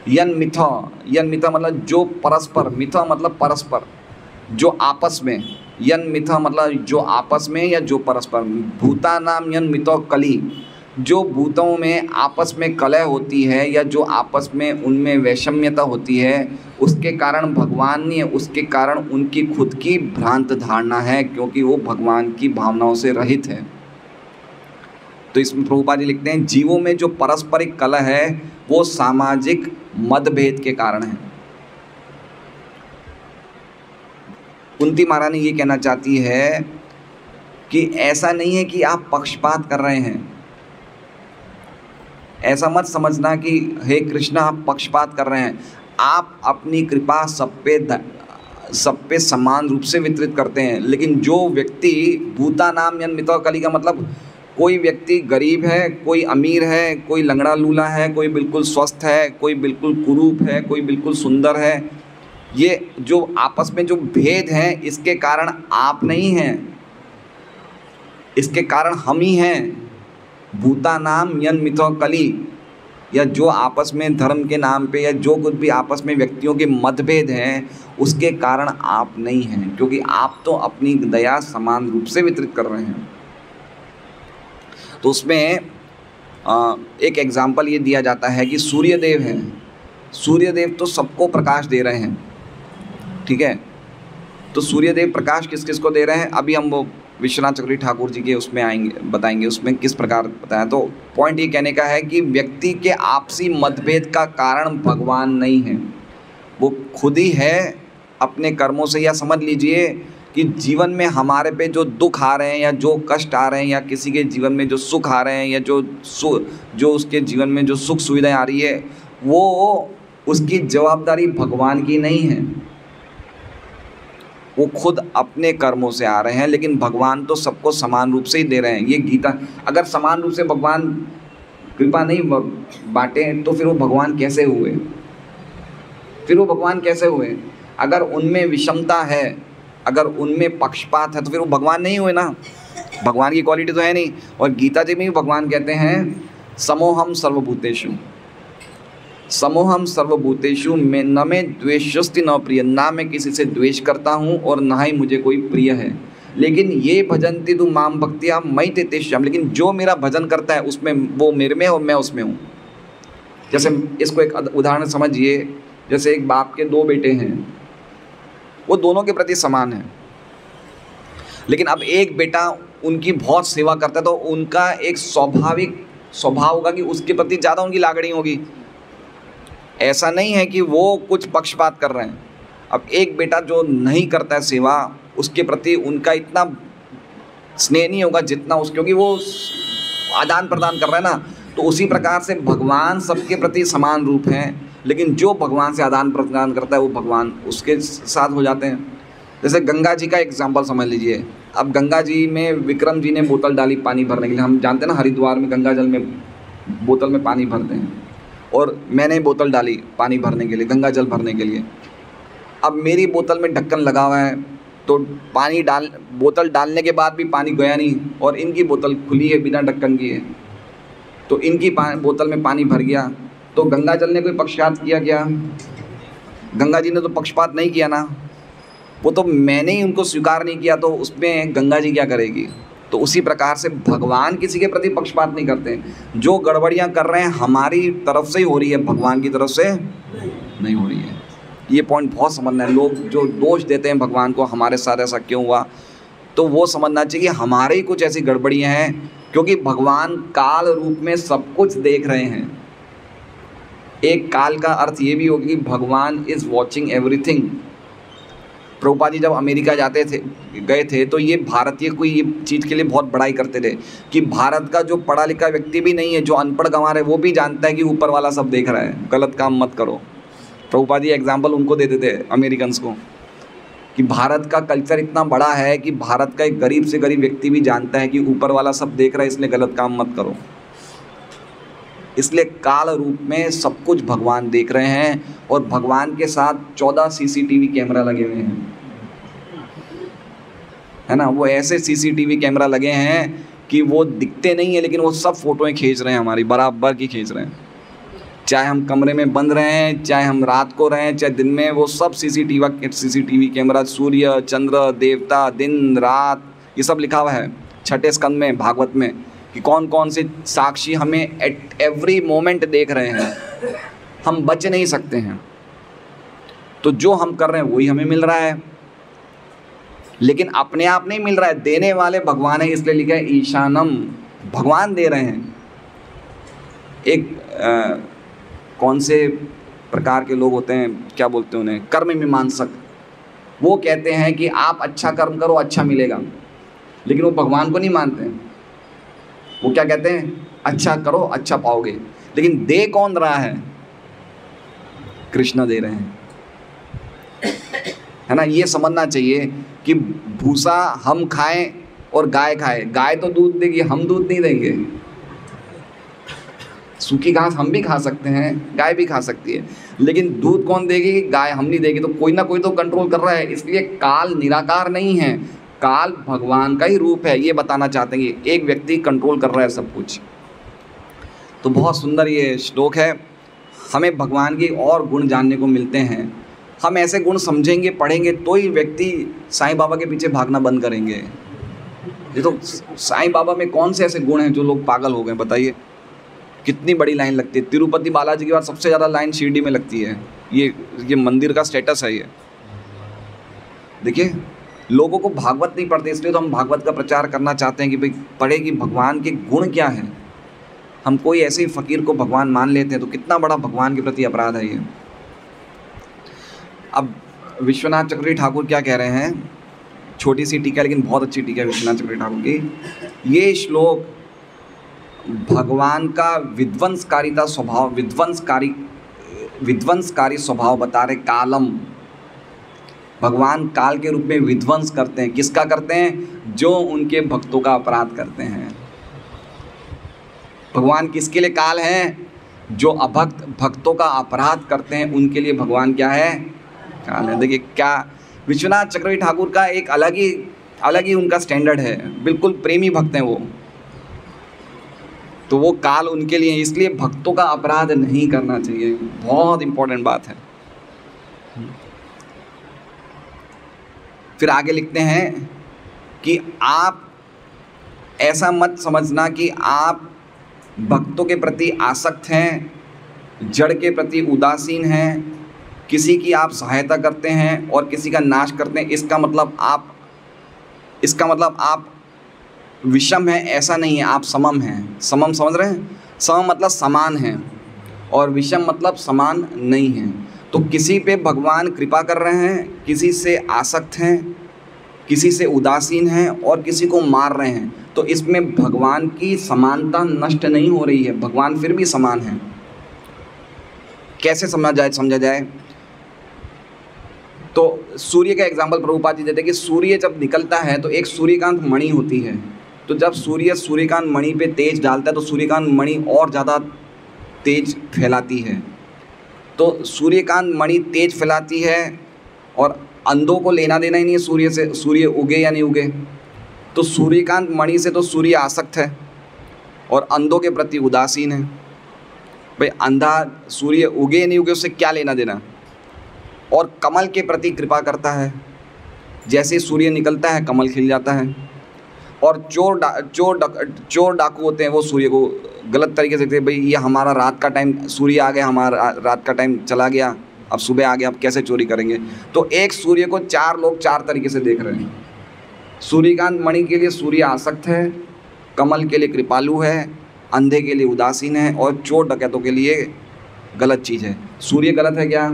यन मिथा मतलब जो परस्पर, मिथा मतलब परस्पर, जो आपस में, यन मिथा मतलब जो आपस में या जो परस्पर, भूतानाम यन मिथो कली, जो भूतों में आपस में कलह होती है या जो आपस में उनमें वैषम्यता होती है, उसके कारण भगवान नहीं है, उसके कारण उनकी खुद की भ्रांत धारणा है, क्योंकि वो भगवान की भावनाओं से रहित है। तो इसमें प्रभुपाद जी लिखते हैं, जीवों में जो पारस्परिक कलह है वो सामाजिक मतभेद के कारण है। कुंती महारानी ये कहना चाहती है कि ऐसा नहीं है कि आप पक्षपात कर रहे हैं, ऐसा मत समझना कि हे कृष्ण आप पक्षपात कर रहे हैं, आप अपनी कृपा सब पे समान रूप से वितरित करते हैं। लेकिन जो व्यक्ति भूतानाम यन मिथो कली का मतलब, कोई व्यक्ति गरीब है, कोई अमीर है, कोई लंगड़ा लूला है, कोई बिल्कुल स्वस्थ है, कोई बिल्कुल कुरूप है, कोई बिल्कुल सुंदर है, ये जो आपस में जो भेद हैं इसके कारण आप नहीं हैं, इसके कारण हम ही हैं। भूतानाम यन मिथो कली, या जो आपस में धर्म के नाम पे या जो कुछ भी आपस में व्यक्तियों के मतभेद हैं उसके कारण आप नहीं हैं, क्योंकि आप तो अपनी दया समान रूप से वितरित कर रहे हैं। तो उसमें एक एग्जाम्पल ये दिया जाता है कि सूर्यदेव हैं, सूर्यदेव तो सबको प्रकाश दे रहे हैं, ठीक है। तो सूर्यदेव प्रकाश किस किस को दे रहे हैं, अभी हम वो विश्वनाथ चक्रवर्ती ठाकुर जी के उसमें आएंगे, बताएंगे उसमें किस प्रकार बताया। तो पॉइंट ये कहने का है कि व्यक्ति के आपसी मतभेद का कारण भगवान नहीं है, वो खुद ही है अपने कर्मों से। या समझ लीजिए कि जीवन में हमारे पे जो दुख आ रहे हैं या जो कष्ट आ रहे हैं, या किसी के जीवन में जो सुख आ रहे हैं या जो उसके जीवन में जो सुख सुविधाएं आ रही है, वो उसकी जवाबदारी भगवान की नहीं है, वो खुद अपने कर्मों से आ रहे हैं। लेकिन भगवान तो सबको समान रूप से ही दे रहे हैं। ये गीता, अगर समान रूप से भगवान कृपा नहीं बांटे तो फिर वो भगवान कैसे हुए, फिर वो भगवान कैसे हुए? अगर उनमें विषमता है, अगर उनमें पक्षपात है तो फिर वो भगवान नहीं हुए ना, भगवान की क्वालिटी तो है नहीं। और गीता जी में भी भगवान कहते हैं समोहम सर्वभूतेषु, समोहम सर्वभूतेषु में न में द्वेषस्ति न प्रिय, ना मैं किसी से द्वेष करता हूँ और ना ही मुझे कोई प्रिय है। लेकिन ये भजन्ति तु माम भक्त्या मयि ते तेषाम्, लेकिन जो मेरा भजन करता है उसमें वो मेरे में और मैं उसमें हूँ। जैसे इसको एक उदाहरण समझिए, जैसे एक बाप के दो बेटे हैं, वो दोनों के प्रति समान है, लेकिन अब एक बेटा उनकी बहुत सेवा करता है तो उनका एक स्वाभाविक स्वभाव होगा कि उसके प्रति ज़्यादा उनकी लागणी होगी। ऐसा नहीं है कि वो कुछ पक्षपात कर रहे हैं। अब एक बेटा जो नहीं करता है सेवा, उसके प्रति उनका इतना स्नेह नहीं होगा जितना उस, क्योंकि वो आदान प्रदान कर रहा है ना। तो उसी प्रकार से भगवान सबके प्रति समान रूप हैं, लेकिन जो भगवान से आदान प्रदान करता है वो भगवान उसके साथ हो जाते हैं। जैसे गंगा जी का एग्जाम्पल समझ लीजिए। अब गंगा जी में विक्रम जी ने बोतल डाली पानी भरने के लिए, हम जानते हैं ना हरिद्वार में गंगा जल में बोतल में पानी भरते हैं, और मैंने बोतल डाली पानी भरने के लिए, गंगा जल भरने के लिए। अब मेरी बोतल में ढक्कन लगा हुआ है तो बोतल डालने के बाद भी पानी गया नहीं, और इनकी बोतल खुली है बिना ढक्कन की है, तो इनकी बोतल में पानी भर गया। तो गंगा जल ने कोई पक्षपात किया क्या? गंगा जी ने तो पक्षपात नहीं किया ना, वो तो मैंने ही उनको स्वीकार नहीं किया, तो उसमें गंगा जी क्या करेगी? तो उसी प्रकार से भगवान किसी के प्रति पक्षपात नहीं करते। जो गड़बड़ियाँ कर रहे हैं हमारी तरफ से ही हो रही है, भगवान की तरफ से नहीं हो रही है। ये पॉइंट बहुत समझना है। लोग जो दोष देते हैं भगवान को, हमारे साथ ऐसा क्यों हुआ, तो वो समझना चाहिए कि हमारे ही कुछ ऐसी गड़बड़ियाँ हैं, क्योंकि भगवान काल रूप में सब कुछ देख रहे हैं। एक काल का अर्थ ये भी होगा कि भगवान is watching everything. Prabhupada ji जब अमेरिका गए थे तो ये भारतीय कोई ये चीज़ के लिए बहुत बड़ाई करते थे कि भारत का जो पढ़ा लिखा व्यक्ति भी नहीं है, जो अनपढ़ गंवार है, वो भी जानता है कि ऊपर वाला सब देख रहा है, गलत काम मत करो। प्रभुपाद जी एग्जाम्पल उनको देते थे अमेरिकन्स को कि भारत का कल्चर इतना बड़ा है कि भारत का एक गरीब से गरीब व्यक्ति भी जानता है कि ऊपर वाला सब देख रहा है, इसलिए गलत काम मत करो। इसलिए काल रूप में सब कुछ भगवान देख रहे हैं और भगवान के साथ 14 सीसीटीवी कैमरा लगे हुए हैं, है ना। वो ऐसे सीसीटीवी कैमरा लगे हैं कि वो दिखते नहीं है लेकिन वो सब फोटोएं खींच रहे हैं, हमारी बराबर की खींच रहे हैं। चाहे हम कमरे में बंद रहे हैं, चाहे हम रात को रहें, चाहे दिन में, वो सब सीसीटीवी कैमरा, सूर्य, चंद्र, देवता, दिन रात, ये सब लिखा हुआ है 6ठे स्कंद में भागवत में कि कौन कौन से साक्षी हमें एट एवरी मोमेंट देख रहे हैं। हम बच नहीं सकते हैं। तो जो हम कर रहे हैं वही हमें मिल रहा है, लेकिन अपने आप नहीं मिल रहा है, देने वाले भगवान है, इसलिए लिखा है ईशानम, भगवान दे रहे हैं। एक कौन से प्रकार के लोग होते हैं, क्या बोलते हैं उन्हें, कर्म मीमांसक, वो कहते हैं कि आप अच्छा कर्म करो अच्छा मिलेगा, लेकिन वो भगवान को नहीं मानते हैं। वो क्या कहते हैं, अच्छा करो अच्छा पाओगे, लेकिन दे कौन रहा है, कृष्ण दे रहे हैं, है ना। ये समझना चाहिए कि भूसा हम खाएं और गाय खाए, गाय तो दूध देगी, हम दूध नहीं देंगे। सूखी घास हम भी खा सकते हैं, गाय भी खा सकती है, लेकिन दूध कौन देगी, गाय हम नहीं देगी। तो कोई ना कोई तो कंट्रोल कर रहा है। इसलिए काल निराकार नहीं है, काल भगवान का ही रूप है, ये बताना चाहते हैं कि एक व्यक्ति कंट्रोल कर रहा है सब कुछ। तो बहुत सुंदर ये श्लोक है। हमें भगवान के और गुण जानने को मिलते हैं। हम ऐसे गुण समझेंगे, पढ़ेंगे, तो ही व्यक्ति साईं बाबा के पीछे भागना बंद करेंगे। ये तो साईं बाबा में कौन से ऐसे गुण हैं जो लोग पागल हो गए, बताइए। कितनी बड़ी लाइन लगती है, तिरुपति बालाजी के बाद सबसे ज़्यादा लाइन शिरडी में लगती है। ये मंदिर का स्टेटस है। ये देखिए, लोगों को भागवत नहीं पढ़ते, इसलिए तो हम भागवत का प्रचार करना चाहते हैं कि भाई पढ़े कि भगवान के गुण क्या हैं। हम कोई ऐसे ही फ़कीर को भगवान मान लेते हैं तो कितना बड़ा भगवान के प्रति अपराध है ये। अब विश्वनाथ चक्रवर्ती ठाकुर क्या कह रहे हैं, छोटी सी टीका लेकिन बहुत अच्छी टीका है विश्वनाथ चक्रवर्ती ठाकुर की। ये श्लोक भगवान का विध्वंसकारी स्वभाव बता रहे। कालम, भगवान काल के रूप में विध्वंस करते हैं। किसका करते हैं, जो उनके भक्तों का अपराध करते हैं। भगवान किसके लिए काल हैं, जो अभक्त भक्तों का अपराध करते हैं, उनके लिए भगवान क्या है, काल है। देखिए क्या विश्वनाथ चक्रवर्ती ठाकुर का एक अलग ही उनका स्टैंडर्ड है, बिल्कुल प्रेमी भक्त हैं वो। तो वो काल उनके लिए, इसलिए भक्तों का अपराध नहीं करना चाहिए। बहुत इंपॉर्टेंट बात है। फिर आगे लिखते हैं कि आप ऐसा मत समझना कि आप भक्तों के प्रति आसक्त हैं, जड़ के प्रति उदासीन हैं, किसी की आप सहायता करते हैं और किसी का नाश करते हैं। इसका मतलब आप विषम हैं, ऐसा नहीं है। आप समम हैं। समम समझ रहे हैं, समम मतलब समान हैं और विषम मतलब समान नहीं हैं। तो किसी पे भगवान कृपा कर रहे हैं, किसी से आसक्त हैं, किसी से उदासीन हैं और किसी को मार रहे हैं। तो इसमें भगवान की समानता नष्ट नहीं हो रही है, भगवान फिर भी समान है। कैसे समझा जाए तो सूर्य का एग्जाम्पल प्रभुपाद जी देते हैं कि सूर्य जब निकलता है तो एक सूर्यकांत मणि होती है। तो जब सूर्यकांत मणि पे तेज डालता है तो सूर्यकांत मणि और ज़्यादा तेज फैलाती है। तो सूर्यकांत मणि तेज फैलाती है और अंधों को लेना देना ही नहीं है सूर्य से, सूर्य उगे या नहीं उगे। तो सूर्यकांत मणि से तो सूर्य आसक्त है और अंधों के प्रति उदासीन है। भाई अंधा सूर्य उगे या नहीं उगे उससे क्या लेना देना। और कमल के प्रति कृपा करता है, जैसे सूर्य निकलता है कमल खिल जाता है। और चोर डाकू होते हैं, वो सूर्य को गलत तरीके से देखते हैं, भाई ये हमारा रात का टाइम, सूर्य आ गया, हमारा रात का टाइम चला गया, अब सुबह आ गया, अब कैसे चोरी करेंगे। तो एक सूर्य को चार लोग चार तरीके से देख रहे हैं। सूर्यकांत मणि के लिए सूर्य आसक्त है, कमल के लिए कृपालु है, अंधे के लिए उदासीन है और चोर डकैतों के लिए गलत चीज़ है। सूर्य गलत है क्या,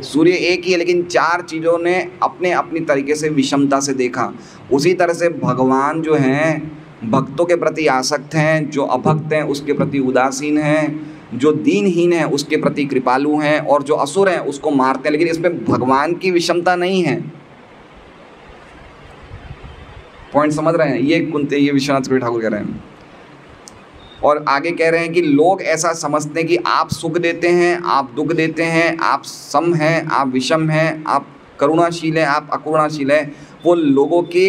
सूर्य एक ही है, लेकिन चार चीज़ों ने अपने अपनी तरीके से विषमता से देखा। उसी तरह से भगवान जो हैं भक्तों के प्रति आसक्त हैं, जो अभक्त हैं उसके प्रति उदासीन हैं, जो दीनहीन है उसके प्रति कृपालु हैं, और जो असुर हैं उसको मारते हैं। लेकिन इसमें भगवान की विषमता नहीं है। पॉइंट समझ रहे हैं? ये विश्वनाथ चक्रवर्ती ठाकुर कह रहे हैं। और आगे कह रहे हैं कि लोग ऐसा समझते हैं कि आप सुख देते हैं, आप दुख देते हैं, आप सम हैं, आप विषम हैं, आप करुणाशील हैं, आप अकरुणाशील हैं। वो लोगों के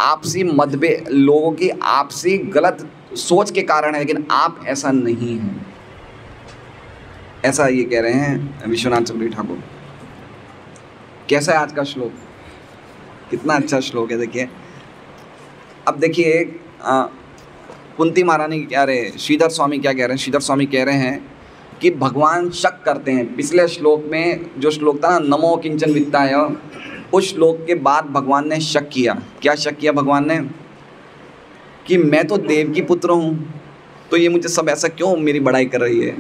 आपसी मतभेद, लोगों की आपसी गलत सोच के कारण है, लेकिन आप ऐसा नहीं हैं। ऐसा ये कह रहे हैं विश्वनाथ चक्रवर्ती ठाकुर। कैसा है आज का श्लोक? कितना अच्छा श्लोक है, देखिए। अब देखिए कुंती महारानी क्या रहे, श्रीधर स्वामी क्या कह रहे हैं? श्रीधर स्वामी कह रहे हैं कि भगवान शक करते हैं। पिछले श्लोक में जो श्लोक था ना, नमो किंचन वित्ताय, उस श्लोक के बाद भगवान ने शक किया। क्या शक किया भगवान ने? कि मैं तो देव की पुत्र हूँ, तो ये मुझे सब ऐसा क्यों मेरी बड़ाई कर रही है?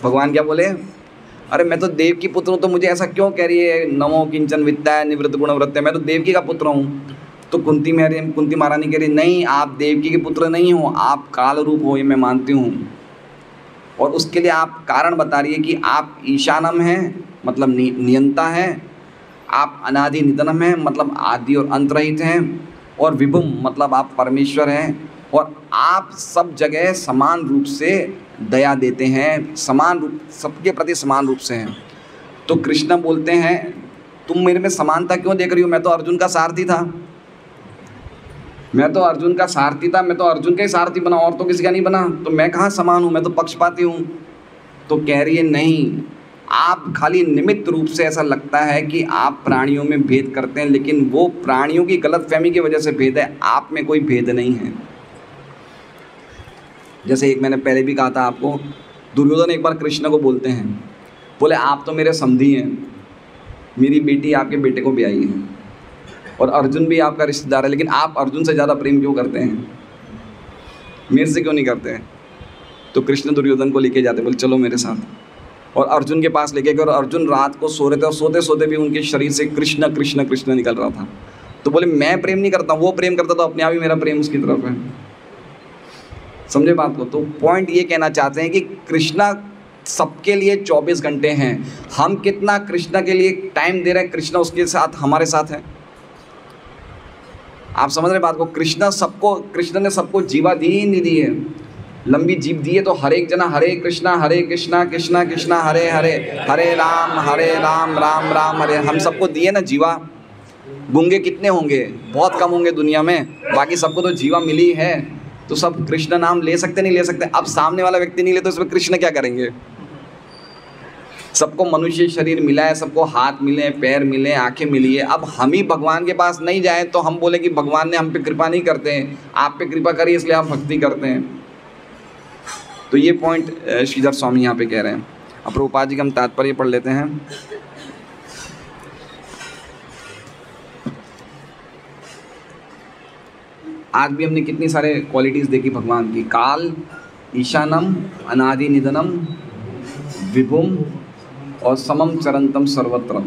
भगवान क्या बोले? अरे मैं तो देव की पुत्र हूँ, तो मुझे ऐसा क्यों कह रही है? नमो किंचन वित्ताय निवृत्त गुणव्रत्य, मैं तो देवकी का पुत्र हूँ। तो कुंती महारानी कह रही नहीं, आप देवकी के पुत्र नहीं हो, आप काल रूप हो, ये मैं मानती हूँ। और उसके लिए आप कारण बता रही है कि आप ईशानम हैं, मतलब नियंता हैं, आप अनादि निधनम हैं, मतलब आदि और अंत रहित हैं, और विभुम मतलब आप परमेश्वर हैं, और आप सब जगह समान रूप से दया देते हैं, समान रूप, सबके प्रति समान रूप से हैं। तो कृष्ण बोलते हैं तुम मेरे में समानता क्यों देख रही हो? मैं तो अर्जुन का सारथी था, मैं तो अर्जुन का सारथी था, मैं तो अर्जुन का ही सारथी बना, और तो किसी का नहीं बना, तो मैं कहाँ समान हूँ? मैं तो पक्षपाती हूँ। तो कह रही है नहीं, आप खाली निमित्त रूप से ऐसा लगता है कि आप प्राणियों में भेद करते हैं, लेकिन वो प्राणियों की गलतफहमी की वजह से भेद है, आप में कोई भेद नहीं है। जैसे एक मैंने पहले भी कहा था आपको, दुर्योधन एक बार कृष्ण को बोलते हैं, बोले आप तो मेरे समधी हैं, मेरी बेटी आपके बेटे को ब्याही है, और अर्जुन भी आपका रिश्तेदार है, लेकिन आप अर्जुन से ज़्यादा प्रेम क्यों करते हैं? मेरे से क्यों नहीं करते हैं? तो कृष्ण दुर्योधन को लेके जाते, बोले चलो मेरे साथ, और अर्जुन के पास लेके गए। और अर्जुन रात को सो रहे थे, और सोते सोते भी उनके शरीर से कृष्ण कृष्ण कृष्ण निकल रहा था। तो बोले मैं प्रेम नहीं करता, वो प्रेम करता, तो अपने आप ही मेरा प्रेम उसकी तरफ है। समझे बात को? तो पॉइंट ये कहना चाहते हैं कि कृष्णा सबके लिए 24 घंटे हैं। हम कितना कृष्णा के लिए टाइम दे रहे हैं, कृष्णा उसके साथ हमारे साथ है। आप समझ रहे बात को? कृष्ण ने सबको जीवा दी ही नहीं दी है, लंबी जीव दी है। तो हर एक जना हरे कृष्णा कृष्णा कृष्णा हरे हरे, हरे राम राम राम हरे। हम सबको दिए ना जीवा। गूंगे कितने होंगे? बहुत कम होंगे दुनिया में, बाकी सबको तो जीवा मिली है। तो सब कृष्ण नाम ले सकते नहीं ले सकते? अब सामने वाला व्यक्ति नहीं ले तो इसमें कृष्ण क्या करेंगे? सबको मनुष्य शरीर मिला है, सबको हाथ मिले, पैर मिले, आंखें मिली है। अब हम ही भगवान के पास नहीं जाए तो हम बोले कि भगवान ने हम पे कृपा नहीं करते हैं, आप पे कृपा करिए इसलिए आप भक्ति करते हैं। तो ये पॉइंट श्रीधर स्वामी यहाँ पे कह रहे हैं। अब प्रभुपाद जी का हम तात्पर्य पढ़ लेते हैं। आज भी हमने कितनी सारे क्वालिटीज़ देखी भगवान की। काल, ईशानम, अनादि निधनम, विभुम और समम चरंतम सर्वत्र।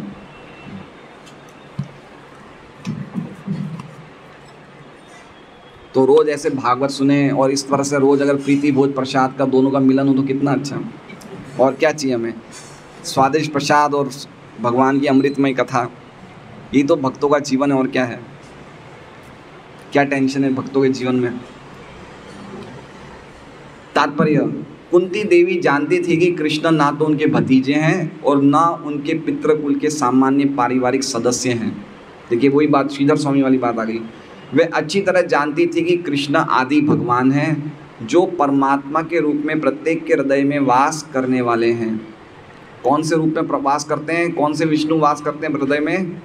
तो रोज़ ऐसे भागवत सुने, और इस तरह से रोज़ अगर प्रीति भोज प्रसाद का दोनों का मिलन हो तो कितना अच्छा। और क्या चाहिए हमें? स्वादिष्ट प्रसाद और भगवान की अमृतमय कथा, ये तो भक्तों का जीवन है। और क्या है? क्या टेंशन है भक्तों के जीवन में? तात्पर्य, कुंती देवी जानती थी कि कृष्ण ना तो उनके भतीजे हैं और ना उनके पितृकुल के सामान्य पारिवारिक सदस्य हैं। देखिए वही बात, श्रीधर स्वामी वाली बात आ गई। वे अच्छी तरह जानती थी कि कृष्ण आदि भगवान हैं, जो परमात्मा के रूप में प्रत्येक के हृदय में वास करने वाले हैं। कौन से रूप में वास करते हैं? कौन से विष्णु वास करते हैं हृदय में?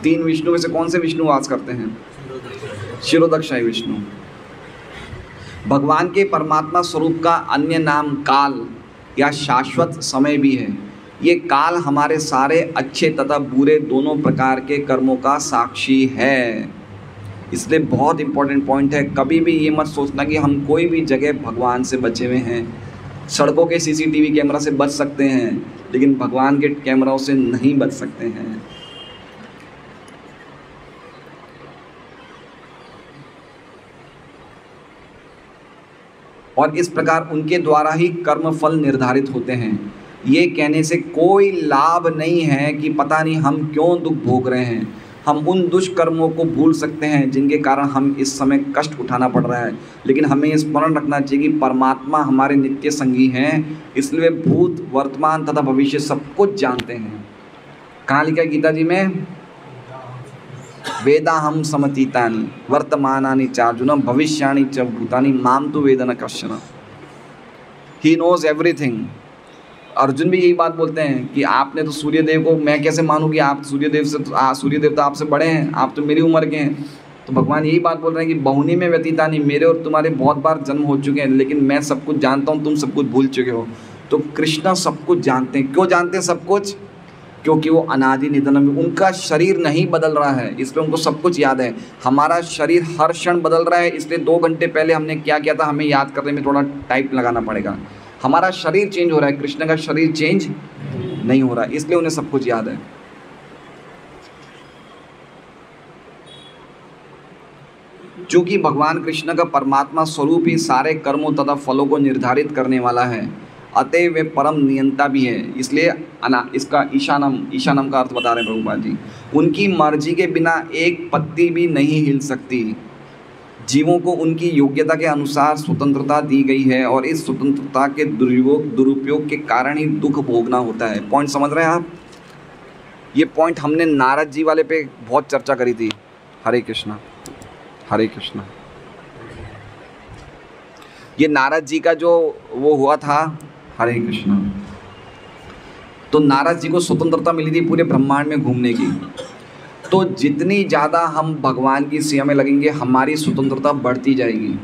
3 विष्णु में से कौन से विष्णु वास करते हैं? शिरोदक्षाई विष्णु। भगवान के परमात्मा स्वरूप का अन्य नाम काल या शाश्वत समय भी है। ये काल हमारे सारे अच्छे तथा बुरे दोनों प्रकार के कर्मों का साक्षी है। इसलिए बहुत इंपॉर्टेंट पॉइंट है, कभी भी ये मत सोचना कि हम कोई भी जगह भगवान से बचे हुए हैं। सड़कों के सीसीटीवी कैमरा से बच सकते हैं, लेकिन भगवान के कैमराओं से नहीं बच सकते हैं। और इस प्रकार उनके द्वारा ही कर्म फल निर्धारित होते हैं। ये कहने से कोई लाभ नहीं है कि पता नहीं हम क्यों दुख भोग रहे हैं। हम उन दुष्कर्मों को भूल सकते हैं जिनके कारण हम इस समय कष्ट उठाना पड़ रहा है, लेकिन हमें ये स्मरण रखना चाहिए कि परमात्मा हमारे नित्य संगी हैं, इसलिए भूत वर्तमान तथा भविष्य सब कुछ जानते हैं। कहाँ लिखा है गीता जी में? वेदाहम समतीतानि वर्तमानानि चार्जुन भविष्याणि च भूतानि माम तु वेद न कश्चन। He knows everything. अर्जुन भी यही बात बोलते हैं कि आपने तो सूर्यदेव को, मैं कैसे मानूं कि आप सूर्यदेव तो आपसे बड़े हैं, आप तो मेरी उम्र के हैं। तो भगवान यही बात बोल रहे हैं कि बहुनी में व्यतीतानि, मेरे और तुम्हारे बहुत बार जन्म हो चुके हैं, लेकिन मैं सब कुछ जानता हूँ, तुम सब कुछ भूल चुके हो। तो कृष्ण सब कुछ जानते हैं। क्यों जानते हैं सब कुछ? क्योंकि वो अनादि निधन, उनका शरीर नहीं बदल रहा है, इसलिए उनको सब कुछ याद है। हमारा शरीर हर क्षण बदल रहा है, इसलिए 2 घंटे पहले हमने क्या किया था हमें याद करने में थोड़ा टाइप लगाना पड़ेगा। हमारा शरीर चेंज हो रहा है, कृष्ण का शरीर चेंज नहीं हो रहा है, इसलिए उन्हें सब कुछ याद है। चूंकि भगवान कृष्ण का परमात्मा स्वरूप ही सारे कर्मों तथा फलों को निर्धारित करने वाला है, अतः वे परम नियंता भी है। इसलिए इसका ईशानम का अर्थ बता रहे हैं प्रभुपाद जी। उनकी मर्जी के बिना एक पत्ती भी नहीं हिल सकती। जीवों को उनकी योग्यता के अनुसार स्वतंत्रता दी गई है, और इस स्वतंत्रता के दुरुपयोग के कारण ही दुख भोगना होता है। पॉइंट समझ रहे हैं आप? ये पॉइंट हमने नारद जी वाले पे बहुत चर्चा करी थी। हरे कृष्णा हरे कृष्णा। ये नारद जी का जो वो हुआ था, हरे कृष्णा, तो नारद जी को स्वतंत्रता मिली थी पूरे ब्रह्मांड में घूमने की। तो जितनी ज़्यादा हम भगवान की सेवा में लगेंगे, हमारी स्वतंत्रता बढ़ती जाएगी,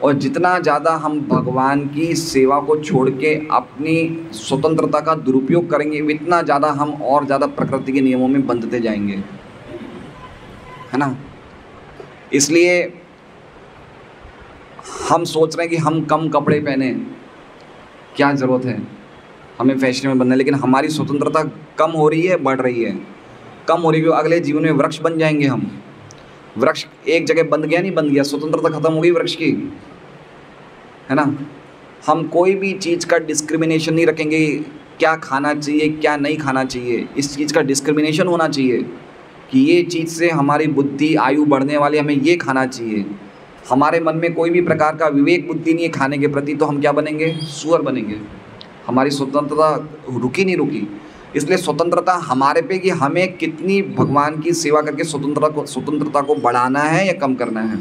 और जितना ज़्यादा हम भगवान की सेवा को छोड़ के अपनी स्वतंत्रता का दुरुपयोग करेंगे, इतना ज़्यादा हम और ज़्यादा प्रकृति के नियमों में बंधते जाएंगे, है ना। इसलिए हम सोच रहे हैं कि हम कम कपड़े पहने, क्या ज़रूरत है हमें फैशन में बनना, लेकिन हमारी स्वतंत्रता कम हो रही है, बढ़ रही है। कम हो रही है, अगले जीवन में वृक्ष बन जाएंगे हम। वृक्ष एक जगह बंध गया, नहीं बंध गया, स्वतंत्रता खत्म हो गई वृक्ष की, है ना। हम कोई भी चीज़ का डिस्क्रिमिनेशन नहीं रखेंगे, क्या खाना चाहिए क्या नहीं खाना चाहिए, इस चीज़ का डिस्क्रिमिनेशन होना चाहिए कि ये चीज़ से हमारी बुद्धि आयु बढ़ने वाली, हमें ये खाना चाहिए। हमारे मन में कोई भी प्रकार का विवेक बुद्धि नहीं है खाने के प्रति, तो हम क्या बनेंगे? सुअर बनेंगे। हमारी स्वतंत्रता रुकी नहीं रुकी। इसलिए स्वतंत्रता हमारे पे कि हमें कितनी भगवान की सेवा करके स्वतंत्रता को बढ़ाना है या कम करना है।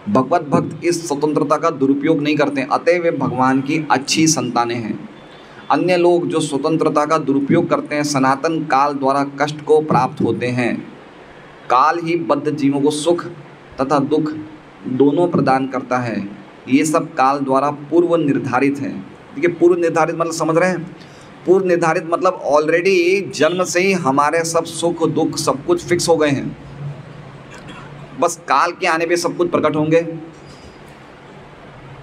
भगवत भक्त इस स्वतंत्रता का दुरुपयोग नहीं करते, अतः वे भगवान की अच्छी संतानें हैं। अन्य लोग जो स्वतंत्रता का दुरुपयोग करते हैं, सनातन काल द्वारा कष्ट को प्राप्त होते हैं। काल ही बद्ध जीवों को सुख तथा दुख दोनों प्रदान करता है। ये सब काल द्वारा पूर्व निर्धारित है। देखिए, पूर्व निर्धारित मतलब समझ रहे हैं? पूर्व निर्धारित मतलब ऑलरेडी जन्म से ही हमारे सब सुख दुख सब कुछ फिक्स हो गए हैं, बस काल के आने पे सब कुछ प्रकट होंगे।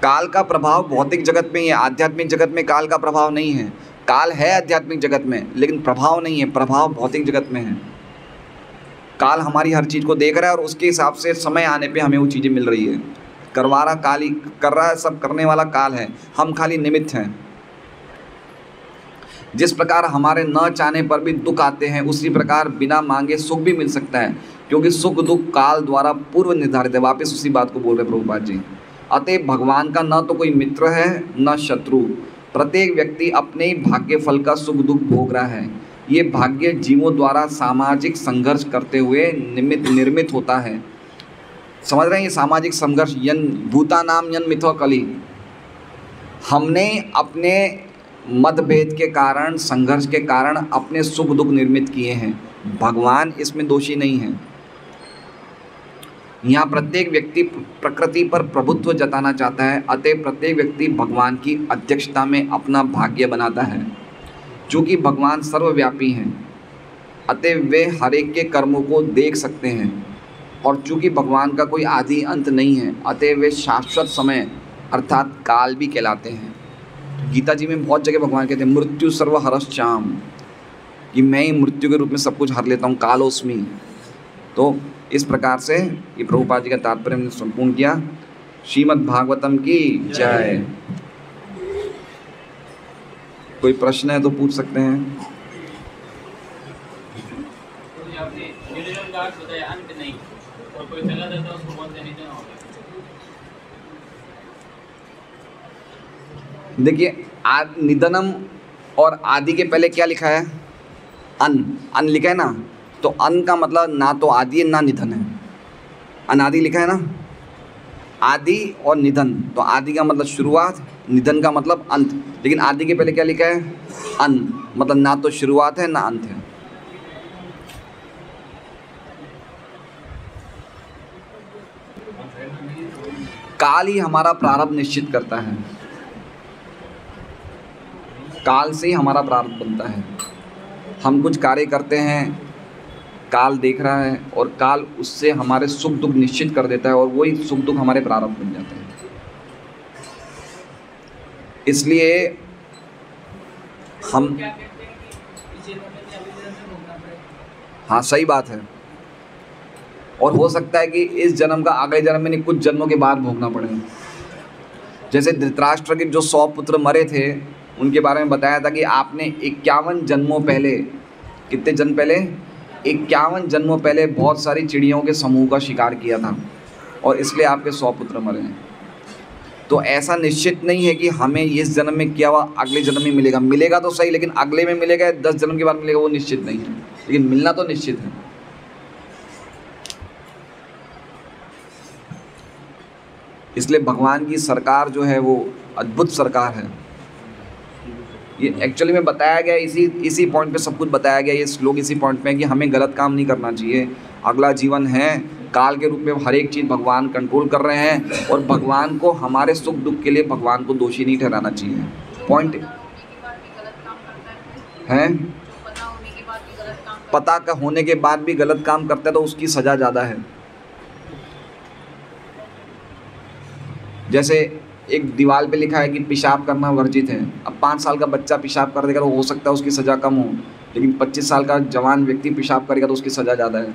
काल का प्रभाव भौतिक जगत में ही है, आध्यात्मिक जगत में काल का प्रभाव नहीं है। काल है आध्यात्मिक जगत में, लेकिन प्रभाव नहीं है, प्रभाव भौतिक जगत में है। काल हमारी हर चीज़ को देख रहा है, और उसके हिसाब से समय आने पे हमें वो चीज़ें मिल रही है। करवा रहा काल ही कर रहा है, सब करने वाला काल है, हम खाली निमित्त हैं। जिस प्रकार हमारे न चाहने पर भी दुख आते हैं, उसी प्रकार बिना मांगे सुख भी मिल सकता है, क्योंकि सुख दुख काल द्वारा पूर्व निर्धारित है। वापस उसी बात को बोल रहे प्रभुपाद जी। अतः भगवान का न तो कोई मित्र है न शत्रु, प्रत्येक व्यक्ति अपने ही भाग्य फल का सुख दुख भोग रहा है। ये भाग्य जीवों द्वारा सामाजिक संघर्ष करते हुए निर्मित होता है। समझ रहे हैं? ये सामाजिक संघर्ष, यन भूतानाम यन मिथो कली, हमने अपने मतभेद के कारण, संघर्ष के कारण अपने सुख दुख निर्मित किए हैं। भगवान इसमें दोषी नहीं है। यहाँ प्रत्येक व्यक्ति प्रकृति पर प्रभुत्व जताना चाहता है, अतः प्रत्येक व्यक्ति भगवान की अध्यक्षता में अपना भाग्य बनाता है। चूँकि भगवान सर्वव्यापी हैं, अतः वे हर एक के कर्मों को देख सकते हैं, और चूँकि भगवान का कोई आदि अंत नहीं है, अतः वे शाश्वत समय अर्थात काल भी कहलाते हैं। गीता जी में बहुत जगह भगवान कहते हैं मृत्यु सर्वहरश्चाम, कि मैं ही मृत्यु के रूप में सब कुछ हर लेता हूँ, कालोस्मि। तो इस प्रकार से ये प्रभुपाद जी का तात्पर्य हमने संपूर्ण किया। श्रीमद् भागवतम की जय। कोई प्रश्न है तो पूछ सकते हैं। देखिए निधनम और आदि के पहले क्या लिखा है? अन लिखा है ना, तो अन का मतलब ना तो आदि है ना निधन है, अनादि लिखा है ना। आदि और निधन, तो आदि का मतलब शुरुआत, निधन का मतलब अंत, लेकिन आदि के पहले क्या लिखा है? अन, मतलब ना तो शुरुआत है ना अंत है। काल ही हमारा प्रारब्ध निश्चित करता है, काल से ही हमारा प्रारब्ध बनता है। हम कुछ कार्य करते हैं, काल देख रहा है और काल उससे हमारे सुख दुख निश्चित कर देता है और वही सुख दुख हमारे प्रारब्ध बन जाते हैं। इसलिए हम, हाँ सही बात है, और हो सकता है कि इस जन्म का अगले जन्म में नहीं, कुछ जन्मों के बाद भोगना पड़े। जैसे धृतराष्ट्र के जो 100 पुत्र मरे थे, उनके बारे में बताया था कि आपने 51 जन्मों पहले, कितने जन्म पहले? 51 जन्मों पहले बहुत सारी चिड़ियों के समूह का शिकार किया था और इसलिए आपके 100 पुत्र मरे हैं। तो ऐसा निश्चित नहीं है कि हमें इस जन्म में किया हुआ अगले जन्म में मिलेगा। मिलेगा तो सही, लेकिन अगले में मिलेगा 10 जन्म के बाद मिलेगा वो निश्चित नहीं है, लेकिन मिलना तो निश्चित है। इसलिए भगवान की सरकार जो है वो अद्भुत सरकार है। ये एक्चुअली में बताया गया, इसी पॉइंट पे सब कुछ बताया गया। ये श्लोक इसी पॉइंट पे है कि हमें गलत काम नहीं करना चाहिए। अगला जीवन है, काल के रूप में हर एक चीज़ भगवान कंट्रोल कर रहे हैं और भगवान को हमारे सुख दुख के लिए भगवान को दोषी नहीं ठहराना चाहिए। पॉइंट है, पता का होने के बाद भी गलत काम करता है तो उसकी सज़ा ज़्यादा है। जैसे एक दीवार पे लिखा है कि पेशाब करना वर्जित है। अब 5 साल का बच्चा पेशाब कर देगा तो हो सकता है उसकी सज़ा कम हो, लेकिन 25 साल का जवान व्यक्ति पेशाब करेगा तो उसकी सज़ा ज़्यादा है।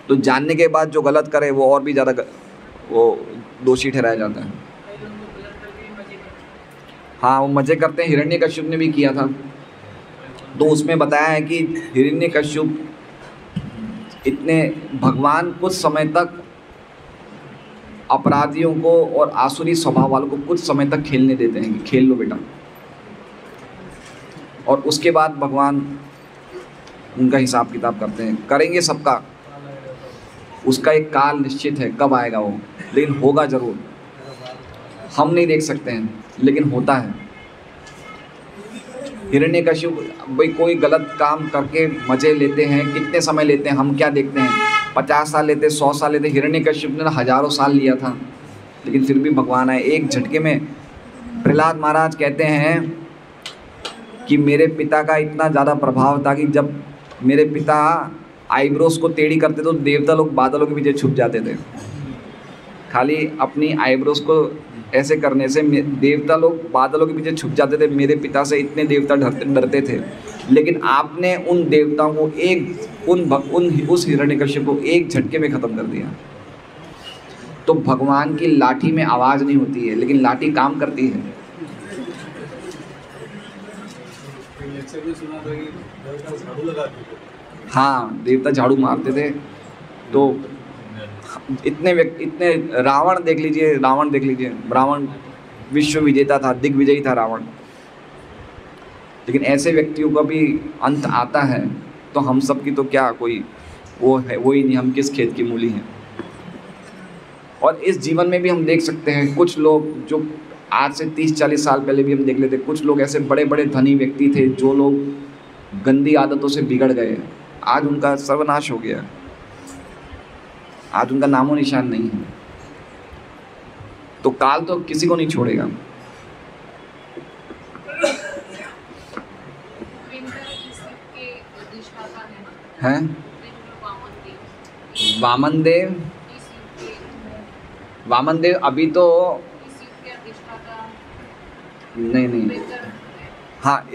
तो जानने के बाद जो गलत करे वो और भी ज़्यादा वो दोषी ठहराया जाता है। हाँ, वो मज़े करते हैं। हिरण्यकश्यप ने भी किया था, तो उसमें बताया है कि हिरण्यकश्यप इतने, भगवान कुछ समय तक अपराधियों को और आसुरी स्वभाव वालों को कुछ समय तक खेलने देते हैं कि खेल लो बेटा, और उसके बाद भगवान उनका हिसाब किताब करते हैं। करेंगे सबका, उसका एक काल निश्चित है कब आएगा वो, लेकिन होगा ज़रूर। हम नहीं देख सकते हैं लेकिन होता है। हिरण्यकश्यप भाई कोई गलत काम करके मज़े लेते हैं, कितने समय लेते हैं हम क्या देखते हैं? 50 साल लेते, 100 साल लेते। हिरण्यकश्यप ने हज़ारों साल लिया था, लेकिन फिर भी भगवान आए एक झटके में। प्रहलाद महाराज कहते हैं कि मेरे पिता का इतना ज़्यादा प्रभाव था कि जब मेरे पिता आईब्रोज को टेढ़ी करते तो देवता लोग बादलों के पीछे छुप जाते थे। खाली अपनी आईब्रोज को ऐसे करने से देवता लोग बादलों के पीछे छुप जाते थे। मेरे पिता से इतने देवता डरते थे, लेकिन आपने उन देवताओं को उस हिरण्यकश्यप को एक झटके में ख़त्म कर दिया। तो भगवान की लाठी में आवाज़ नहीं होती है, लेकिन लाठी काम करती है। हाँ, देवता झाड़ू मारते थे। तो इतने रावण देख लीजिए, रावण विश्व विजेता था, दिग्विजयी था रावण। लेकिन ऐसे व्यक्तियों का भी अंत आता है, तो हम सब की तो क्या कोई वो है, वो ही नहीं, हम किस खेत की मूली हैं। और इस जीवन में भी हम देख सकते हैं कुछ लोग जो आज से 30-40 साल पहले भी हम देख लेते, कुछ लोग ऐसे बड़े बड़े धनी व्यक्ति थे जो लोग गंदी आदतों से बिगड़ गए, आज उनका सर्वनाश हो गया, आज उनका नामो निशान नहीं है। तो काल तो किसी को नहीं छोड़ेगा। हैं? वामन देव अभी तो नहीं नहीं, हाँ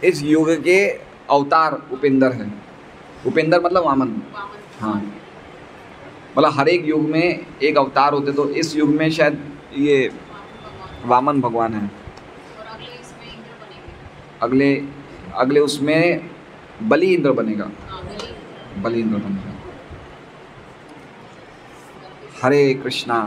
इस युग के अवतार उपेंद्र है। उपेंद्र मतलब वामन। हाँ, मतलब हर एक युग में एक अवतार होते, तो इस युग में शायद ये वामन भगवान है। अगले अगले उसमें बलि इंद्र बनेगा। बलि इंद्र बनेगा। हरे कृष्णा।